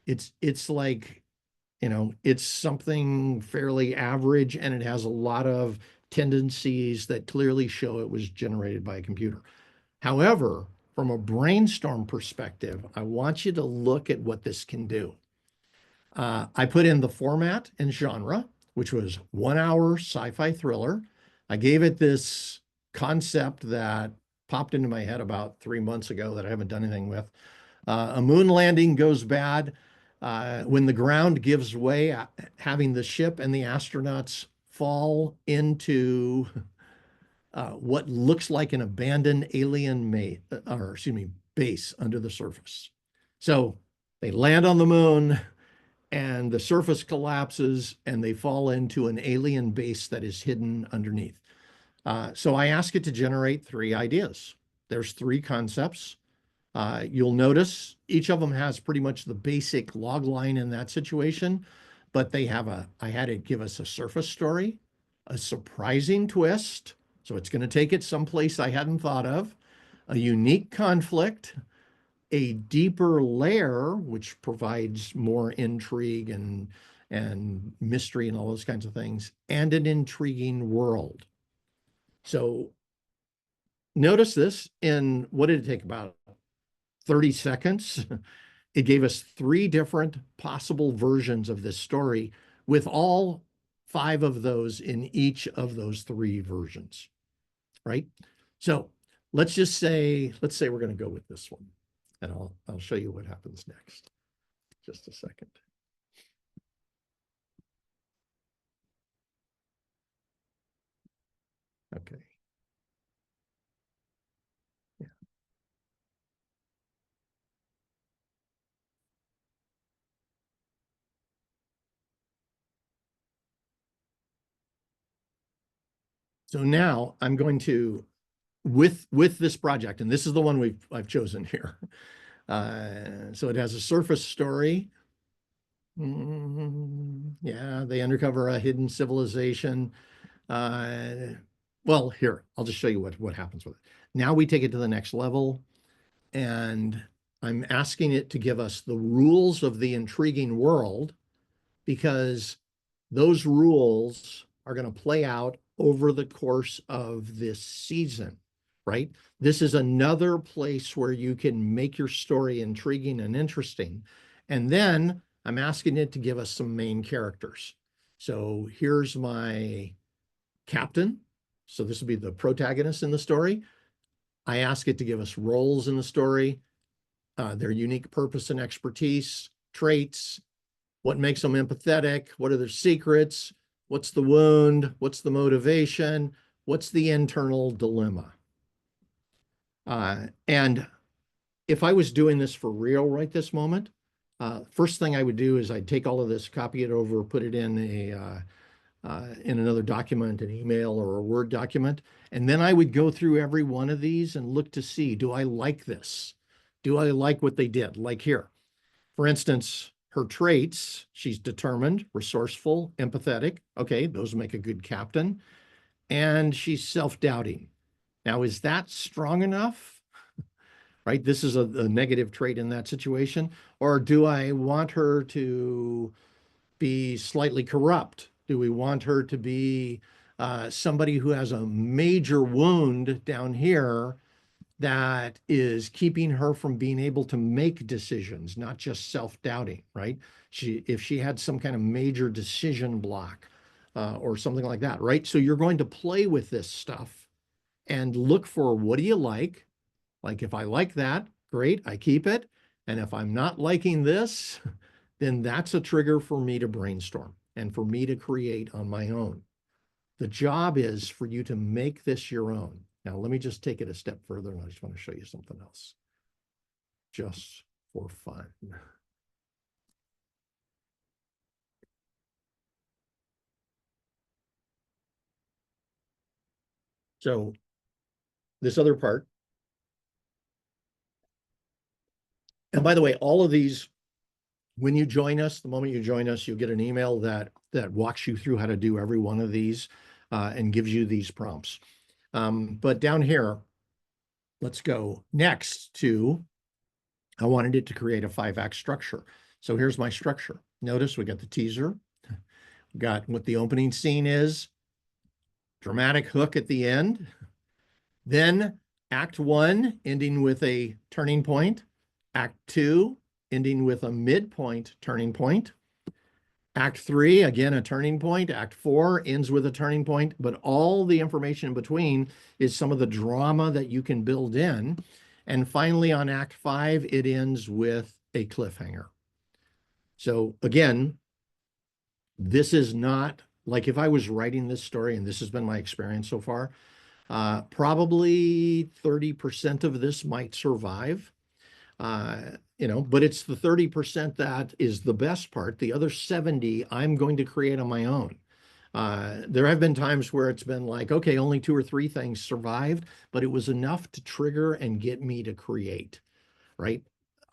It's like, it's something fairly average and it has a lot of tendencies that clearly show it was generated by a computer. However, from a brainstorm perspective, I want you to look at what this can do. I put in the format and genre, which was 1 hour sci-fi thriller. I gave it this concept that popped into my head about 3 months ago that I haven't done anything with. A moon landing goes bad. When the ground gives way, having the ship and the astronauts fall into what looks like an abandoned alien base under the surface. So they land on the moon and the surface collapses and they fall into an alien base that is hidden underneath. So I ask it to generate 3 ideas. There's 3 concepts. You'll notice each of them has pretty much the basic log line in that situation, but I had it give us a surface story, a surprising twist. So it's going to take it someplace I hadn't thought of, a unique conflict, a deeper layer, which provides more intrigue and mystery and all those kinds of things, and an intriguing world. So notice this in, what did it take, about 30 seconds? It gave us 3 different possible versions of this story with all 5 of those in each of those 3 versions, right? So let's say we're going to go with this one, and I'll show you what happens next. Just a second. Okay. Yeah. So now I'm going to, with this project, and this is the one I've chosen here. So it has a surface story. Yeah, they uncover a hidden civilization. Well, here, I'll just show you what happens with it. Now we take it to the next level, and I'm asking it to give us the rules of the intriguing world, because those rules are going to play out over the course of this season, right? This is another place where you can make your story intriguing and interesting. And then I'm asking it to give us some main characters. So here's my captain. So this would be the protagonist in the story. I ask it to give us roles in the story, their unique purpose and expertise, traits, what makes them empathetic, what are their secrets, what's the wound, what's the motivation, what's the internal dilemma. And if I was doing this for real right this moment, first thing I would do is I'd take all of this, copy it over, put it in in another document, an email or a Word document, and then I would go through every one of these and look to see, do I like this? Do I like what they did? Like here, for instance, her traits, she's determined, resourceful, empathetic. Okay, those make a good captain. And she's self-doubting. Now, is that strong enough? Right? This is a negative trait in that situation. Or do I want her to be slightly corrupt? Do we want her to be somebody who has a major wound down here that is keeping her from being able to make decisions, not just self-doubting, right? If she had some kind of major decision block or something like that, right? So you're going to play with this stuff and look for, what do you like? Like, if I like that, great, I keep it. And if I'm not liking this, then that's a trigger for me to brainstorm and for me to create on my own. The job is for you to make this your own. Now, let me just take it a step further, and I just want to show you something else, just for fun. So this other part, and by the way, all of these, when you join us, the moment you join us, you'll get an email that walks you through how to do every one of these and gives you these prompts. But down here, let's go next to, I wanted it to create a 5-act structure. So here's my structure. Notice we got the teaser, got what the opening scene is, dramatic hook at the end, then act 1 ending with a turning point, act 2 ending with a midpoint turning point, act 3 again a turning point, act 4 ends with a turning point, but all the information in between is some of the drama that you can build in. And finally on act 5 it ends with a cliffhanger. So again, this is not like if I was writing this story, and this has been my experience so far, probably 30% of this might survive, but it's the 30% that is the best part. The other 70 I'm going to create on my own. There have been times where it's been like, okay, only 2 or 3 things survived, but it was enough to trigger and get me to create, right?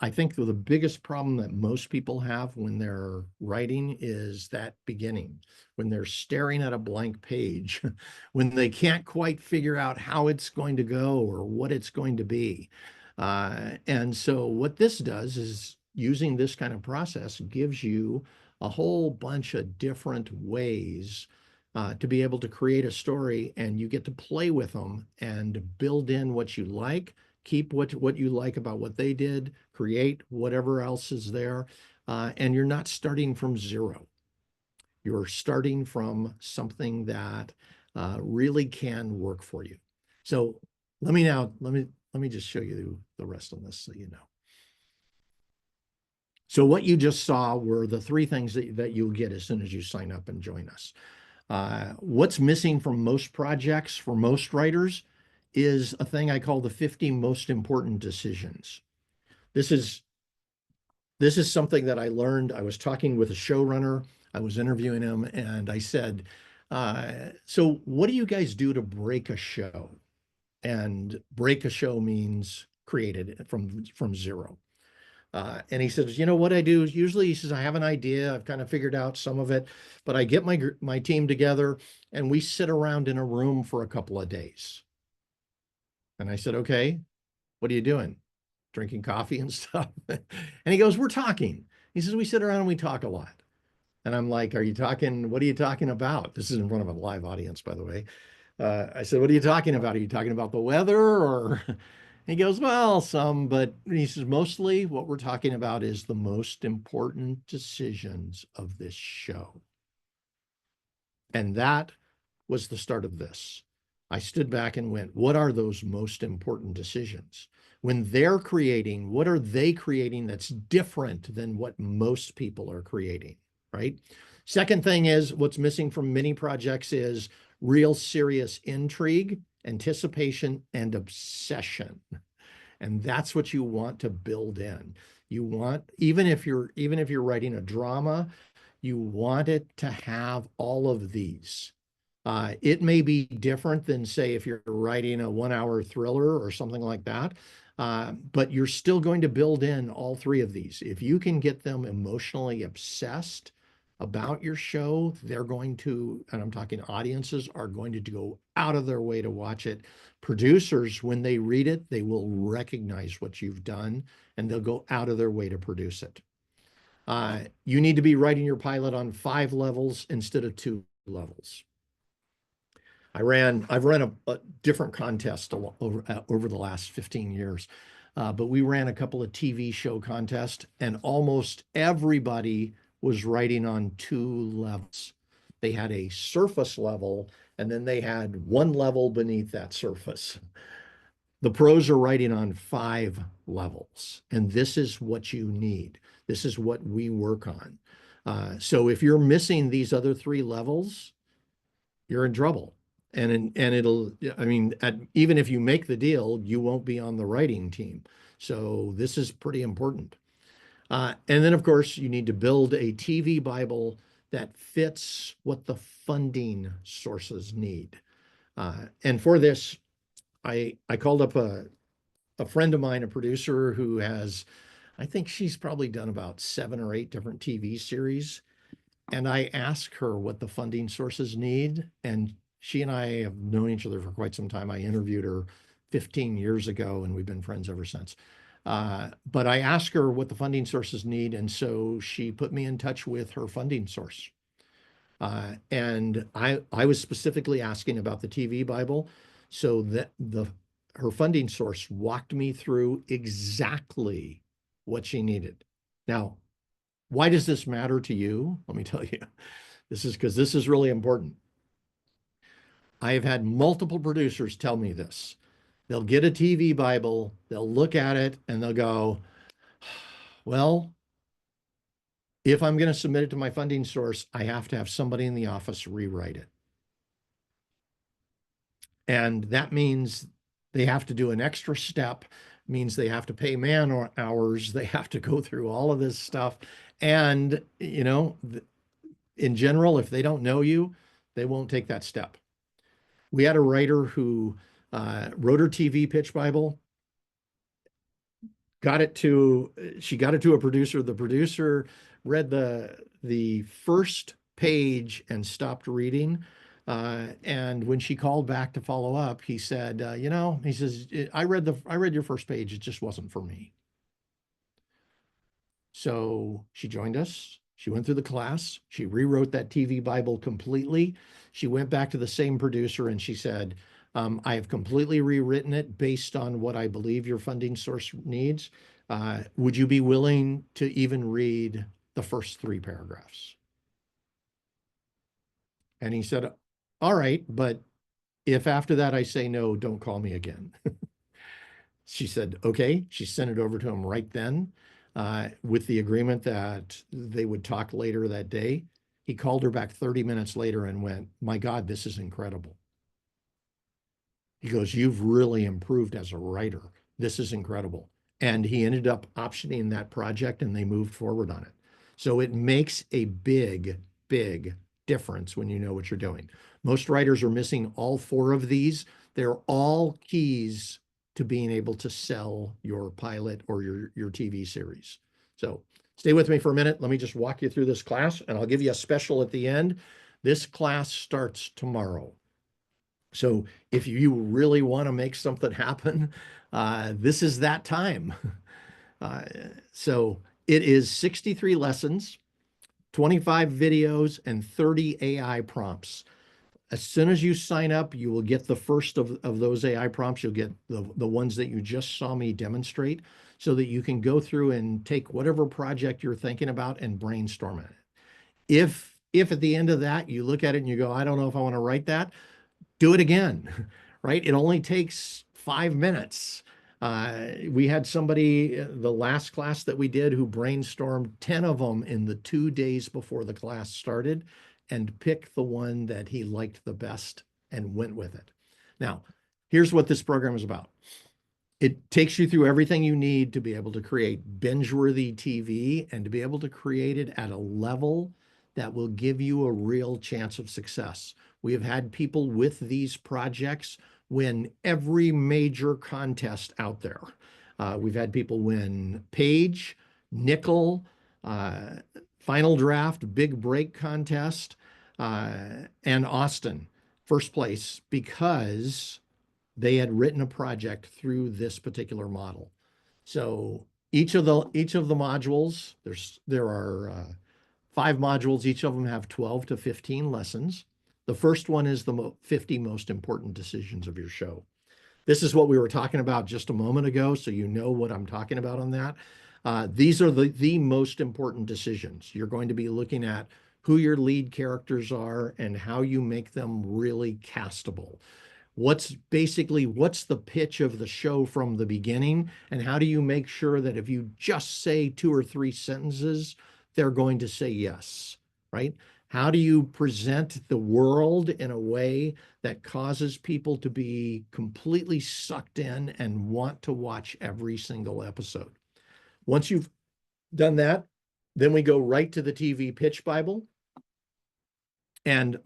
I think the biggest problem that most people have when they're writing is that beginning, when they're staring at a blank page, when they can't quite figure out how it's going to go or what it's going to be. And so what this does is using this kind of process gives you a whole bunch of different ways to be able to create a story, and you get to play with them and build in what you like, keep what you like about what they did, create whatever else is there, and you're not starting from zero. You're starting from something that really can work for you. So let me just show you the rest of this so you know. So what you just saw were the 3 things that you'll get as soon as you sign up and join us. What's missing from most projects for most writers is a thing I call the 50 most important decisions. This is something that I learned. I was talking with a showrunner. I was interviewing him, and I said, so what do you guys do to break a show? And break a show means created it from zero. And he says, you know what I do? Usually, he says, I have an idea. I've kind of figured out some of it, but I get my team together and we sit around in a room for a couple of days. And I said, okay, what are you doing? Drinking coffee and stuff. And he goes, we're talking. He says, we sit around and we talk a lot. And I'm like, what are you talking about? This is in front of a live audience, by the way. I said, what are you talking about? Are you talking about the weather or? He goes, well, some, but he says, mostly what we're talking about is the most important decisions of this show. And that was the start of this. I stood back and went, what are those most important decisions? When they're creating, what are they creating that's different than what most people are creating, right? Second thing is what's missing from many projects is real serious intrigue, anticipation, and obsession. And that's what you want to build in. You want, even if you're writing a drama, you want it to have all of these. It may be different than, say, if you're writing a 1-hour thriller or something like that, but you're still going to build in all 3 of these. If you can get them emotionally obsessed about your show, they're going to, and I'm talking audiences, are going to go out of their way to watch it. Producers, when they read it, they will recognize what you've done and they'll go out of their way to produce it. You need to be writing your pilot on 5 levels instead of 2 levels. I've run a different contest over the last 15 years, but we ran a couple of TV show contests, and almost everybody was writing on 2 levels. They had a surface level, and then they had 1 level beneath that surface. The pros are writing on 5 levels, and this is what you need. This is what we work on. So if you're missing these other 3 levels, you're in trouble. And it'll, I mean, even if you make the deal, you won't be on the writing team. So this is pretty important. And then, of course, you need to build a TV Bible that fits what the funding sources need. And for this, I called up a friend of mine, a producer who has, I think she's probably done about 7 or 8 different TV series. And I asked her what the funding sources need. And she and I have known each other for quite some time. I interviewed her 15 years ago, and we've been friends ever since. But I asked her what the funding sources need. And so she put me in touch with her funding source. And I was specifically asking about the TV Bible, so that her funding source walked me through exactly what she needed. Now, why does this matter to you? Let me tell you. This is because this is really important. I have had multiple producers tell me this. They'll get a TV Bible, they'll look at it, and they'll go, well, if I'm going to submit it to my funding source, I have to have somebody in the office rewrite it. And that means they have to do an extra step, means they have to pay man hours, they have to go through all of this stuff. And, you know, in general, if they don't know you, they won't take that step. We had a writer who wrote her TV pitch Bible, she got it to a producer. The producer read the first page and stopped reading. And when she called back to follow up, he said, you know, he says, I read your first page. It just wasn't for me. So she joined us. She went through the class. She rewrote that TV Bible completely. She went back to the same producer and she said, I have completely rewritten it based on what I believe your funding source needs. Would you be willing to even read the first 3 paragraphs? And he said, all right, but if after that I say no, don't call me again. She said, okay. She sent it over to him right then with the agreement that they would talk later that day. He called her back 30 minutes later and went, my God, this is incredible. He goes, you've really improved as a writer. This is incredible. And he ended up optioning that project and they moved forward on it. So it makes a big, big difference when you know what you're doing. Most writers are missing all 4 of these. They're all keys to being able to sell your pilot or your TV series. So stay with me for a minute. Let me just walk you through this class and I'll give you a special at the end. This class starts tomorrow. So if you really want to make something happen, this is that time. So it is 63 lessons, 25 videos, and 30 AI prompts. As soon as you sign up, you will get the first of those AI prompts. You'll get the ones that you just saw me demonstrate so that you can go through and take whatever project you're thinking about and brainstorm it. If at the end of that, you look at it and you go, I don't know if I want to write that, do it again, right? It only takes 5 minutes. We had somebody, the last class that we did, who brainstormed 10 of them in the 2 days before the class started and picked the one that he liked the best and went with it. Now, here's what this program is about. It takes you through everything you need to be able to create binge-worthy TV and to be able to create it at a level that will give you a real chance of success. We have had people with these projects win every major contest out there. We've had people win Page, Nickel, Final Draft, Big Break Contest, and Austin, first place, because they had written a project through this particular model. So each of the modules, there are 5 modules. Each of them have 12 to 15 lessons. The first one is the 50 most important decisions of your show. This is what we were talking about just a moment ago, so you know what I'm talking about on that. These are the most important decisions. You're going to be looking at who your lead characters are and how you make them really castable. What's the pitch of the show from the beginning? And how do you make sure that if you just say 2 or 3 sentences, they're going to say yes, right? How do you present the world in a way that causes people to be completely sucked in and want to watch every single episode? Once you've done that, then we go right to the TV pitch Bible. And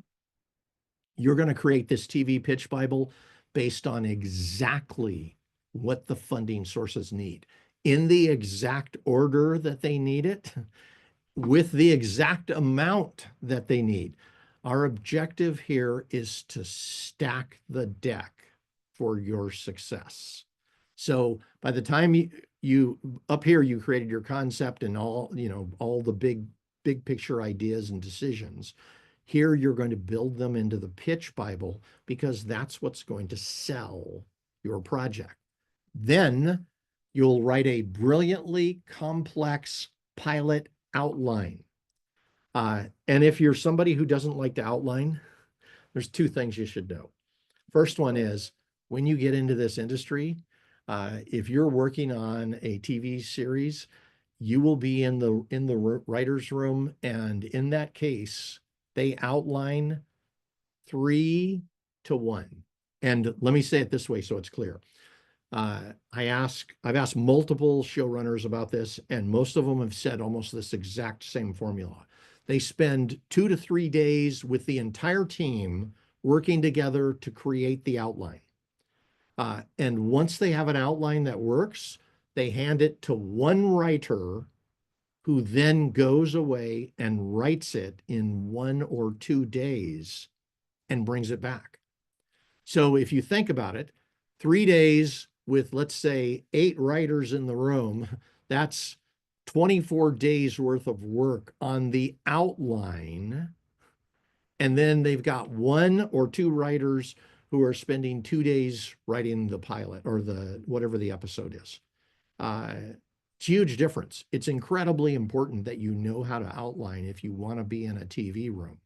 you're going to create this TV pitch Bible based on exactly what the funding sources need in the exact order that they need it, with the exact amount that they need. Our objective here is to stack the deck for your success. So by the time you up here, you created your concept and all, all the big picture ideas and decisions. Here, you're going to build them into the pitch Bible because that's what's going to sell your project. Then you'll write a brilliantly complex pilot outline. And if you're somebody who doesn't like to outline, there's 2 things you should know. First one is when you get into this industry, if you're working on a TV series, you will be in the writer's room, and in that case, they outline 3-1. And let me say it this way so it's clear. I've asked multiple showrunners about this, and most of them have said almost this exact same formula. They spend 2 to 3 days with the entire team working together to create the outline. And once they have an outline that works, they hand it to one writer who then goes away and writes it in 1 or 2 days and brings it back. So if you think about it, 3 days with, let's say, 8 writers in the room, that's 24 days worth of work on the outline. And then they've got 1 or 2 writers who are spending 2 days writing the pilot or whatever the episode is. It's a huge difference. It's incredibly important that you know how to outline if you want to be in a TV room.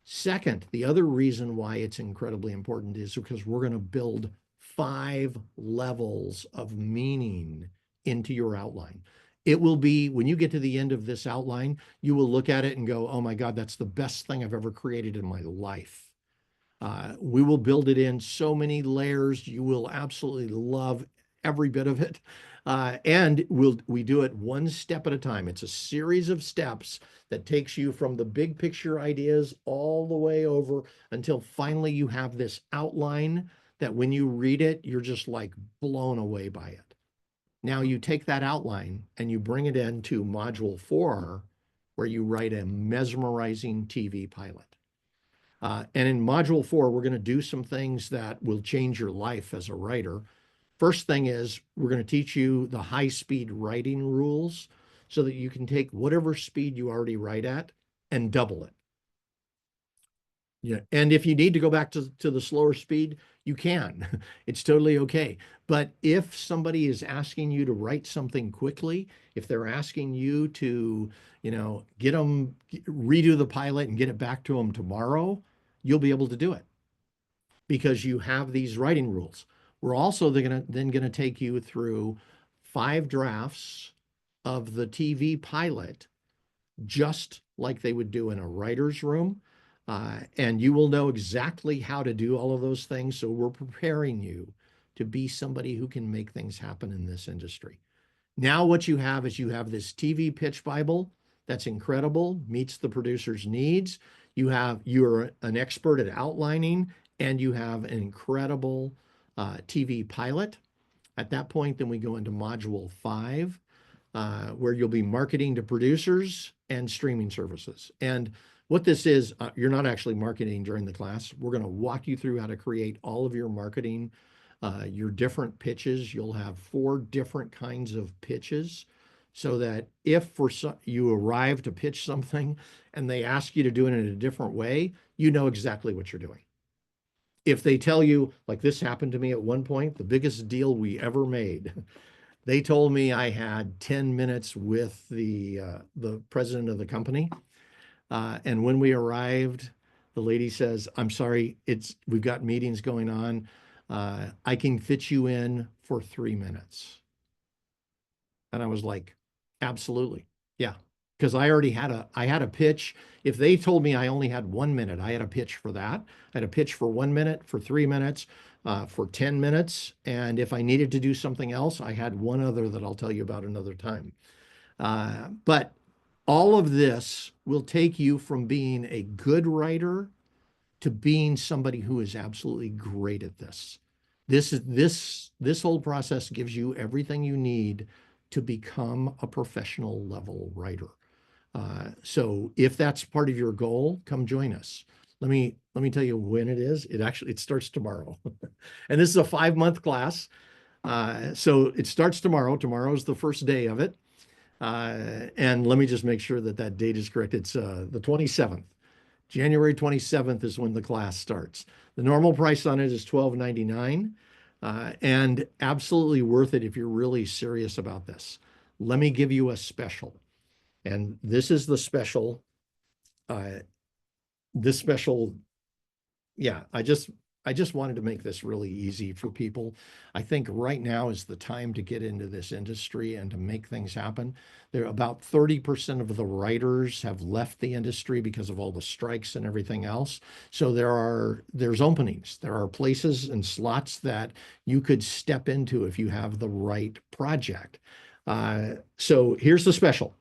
Second, the other reason why it's incredibly important is because we're going to build 5 levels of meaning into your outline. It will be, when you get to the end of this outline, you will look at it and go, oh my God, that's the best thing I've ever created in my life. We will build it in so many layers. You will absolutely love every bit of it. And we do it 1 step at a time. It's a series of steps that takes you from the big picture ideas all the way over until finally you have this outline that when you read it, you're just like blown away by it. Now you take that outline and you bring it into module 4, where you write a mesmerizing TV pilot. And in module 4, we're going to do some things that will change your life as a writer. First thing is we're going to teach you the high-speed writing rules so that you can take whatever speed you already write at and double it. Yeah. And if you need to go back to the slower speed, you can. It's totally okay. But if somebody is asking you to write something quickly, if they're asking you to, get them, redo the pilot and get it back to them tomorrow, you'll be able to do it because you have these writing rules. We're also then going to take you through 5 drafts of the TV pilot, just like they would do in a writer's room. And you will know exactly how to do all of those things. So we're preparing you to be somebody who can make things happen in this industry. Now what you have is you have this TV pitch Bible that's incredible, meets the producer's needs. You're an expert at outlining, and you have an incredible TV pilot. At that point, then we go into module 5, where you'll be marketing to producers and streaming services. And what this is, you're not actually marketing during the class. We're going to walk you through how to create all of your marketing, your different pitches. You'll have 4 different kinds of pitches so that if you arrive to pitch something and they ask you to do it in a different way, you know exactly what you're doing. If they tell you, like this happened to me at one point, the biggest deal we ever made, they told me I had 10 minutes with the president of the company. And when we arrived, The lady says, I'm sorry, we've got meetings going on. I can fit you in for 3 minutes. And I was like, absolutely. Yeah. Because I had a pitch. If they told me I only had 1 minute, I had a pitch for that. I had a pitch for 1 minute, for 3 minutes, for 10 minutes. And if I needed to do something else, I had one other that I'll tell you about another time. But all of this will take you from being a good writer to being somebody who is absolutely great at this. This whole process gives you everything you need to become a professional level writer. So if that's part of your goal, come join us. Let me tell you when it is. It starts tomorrow, and this is a 5-month class. So it starts tomorrow. Tomorrow's the first day of it. And let me just make sure that that date is correct. It's the 27th. January 27th is when the class starts. The normal price on it is $12.99, and absolutely worth it if you're really serious about this. Let me give you a special. And this is the special. This special, yeah, I just wanted to make this really easy for people. I think right now is the time to get into this industry and to make things happen. There about 30% of the writers have left the industry because of all the strikes and everything else. So there's openings. There are places and slots that you could step into if you have the right project. So here's the special.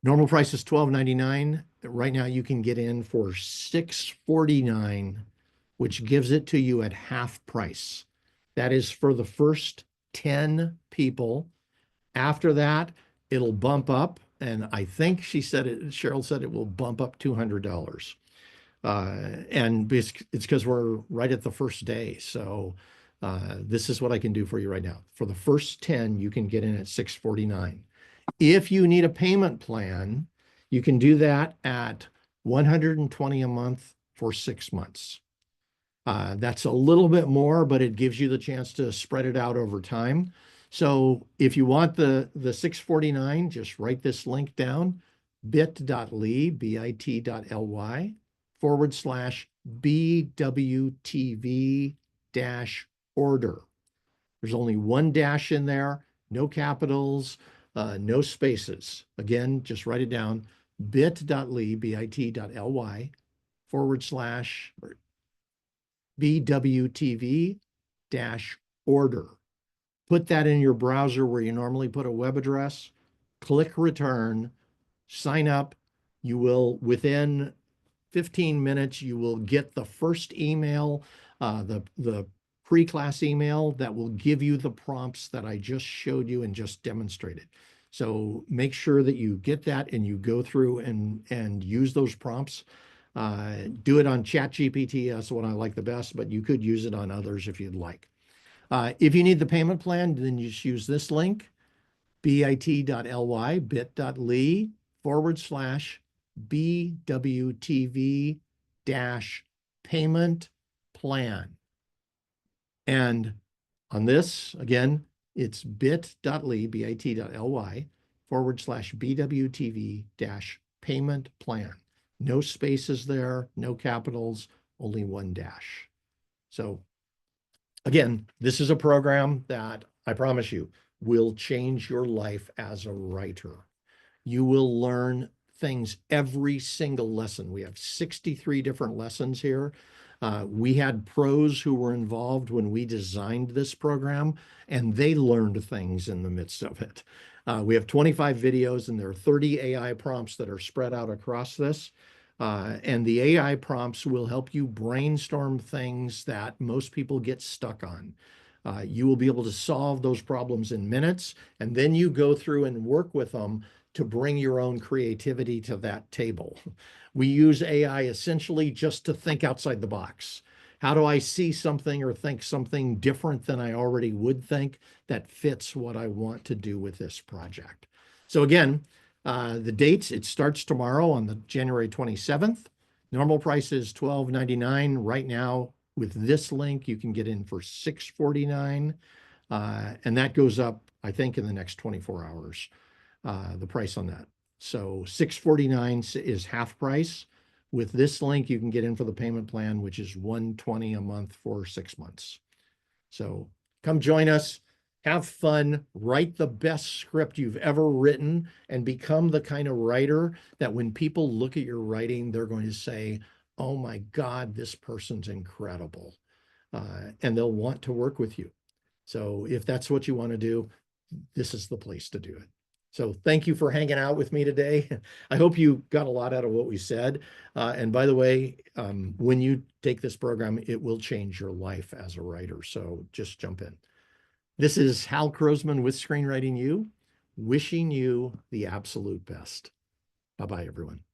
Normal price is $12.99. Right now you can get in for $6.49, which gives it to you at half price. That is for the first 10 people. After that, it'll bump up, and I think Cheryl said it will bump up $200. And it's because we're right at the first day. So this is what I can do for you right now. For the first 10, you can get in at $6.49. If you need a payment plan, you can do that at $120 a month for 6 months. That's a little bit more, but it gives you the chance to spread it out over time. So if you want the $6.49, just write this link down, bit.ly, bit.ly /BWTV order. There's only one dash in there, no capitals, no spaces. Again, just write it down, bit.ly, bit.ly /BWTV order. Put that in your browser where you normally put a web address, click return, sign up. You will, within 15 minutes, you will get the first email, the pre-class email that will give you the prompts that I just showed you and just demonstrated. So make sure that you get that and you go through and use those prompts. Do it on ChatGPT. That's the one I like the best, but you could use it on others if you'd like. If you need the payment plan, then you just use this link, bit.ly, bit.ly /BWTV payment plan. And on this, again, it's bit.ly, bit.ly /BWTV payment plan. No spaces there, no capitals, only one dash. So again, this is a program that I promise you will change your life as a writer. You will learn things every single lesson. We have 63 different lessons here. We had pros who were involved when we designed this program, and they learned things in the midst of it. We have 25 videos, and there are 30 AI prompts that are spread out across this. And the AI prompts will help you brainstorm things that most people get stuck on. You will be able to solve those problems in minutes, and then you go through and work with them to bring your own creativity to that table. We use AI essentially just to think outside the box. How do I see something or think something different than I already would think that fits what I want to do with this project? So again, the dates, it starts tomorrow on the January 27th. Normal price is $12.99. Right now, with this link, you can get in for $6.49. And that goes up, I think, in the next 24 hours, the price on that. So $6.49 is half price. With this link, you can get in for the payment plan, which is $120 a month for 6 months. So come join us, have fun, write the best script you've ever written, and become the kind of writer that when people look at your writing, they're going to say, oh my God, this person's incredible. And they'll want to work with you. So if that's what you want to do, this is the place to do it. So thank you for hanging out with me today. I hope you got a lot out of what we said. And by the way, when you take this program, it will change your life as a writer. So just jump in. This is Hal Krosman with Screenwriting U, wishing you the absolute best. Bye-bye, everyone.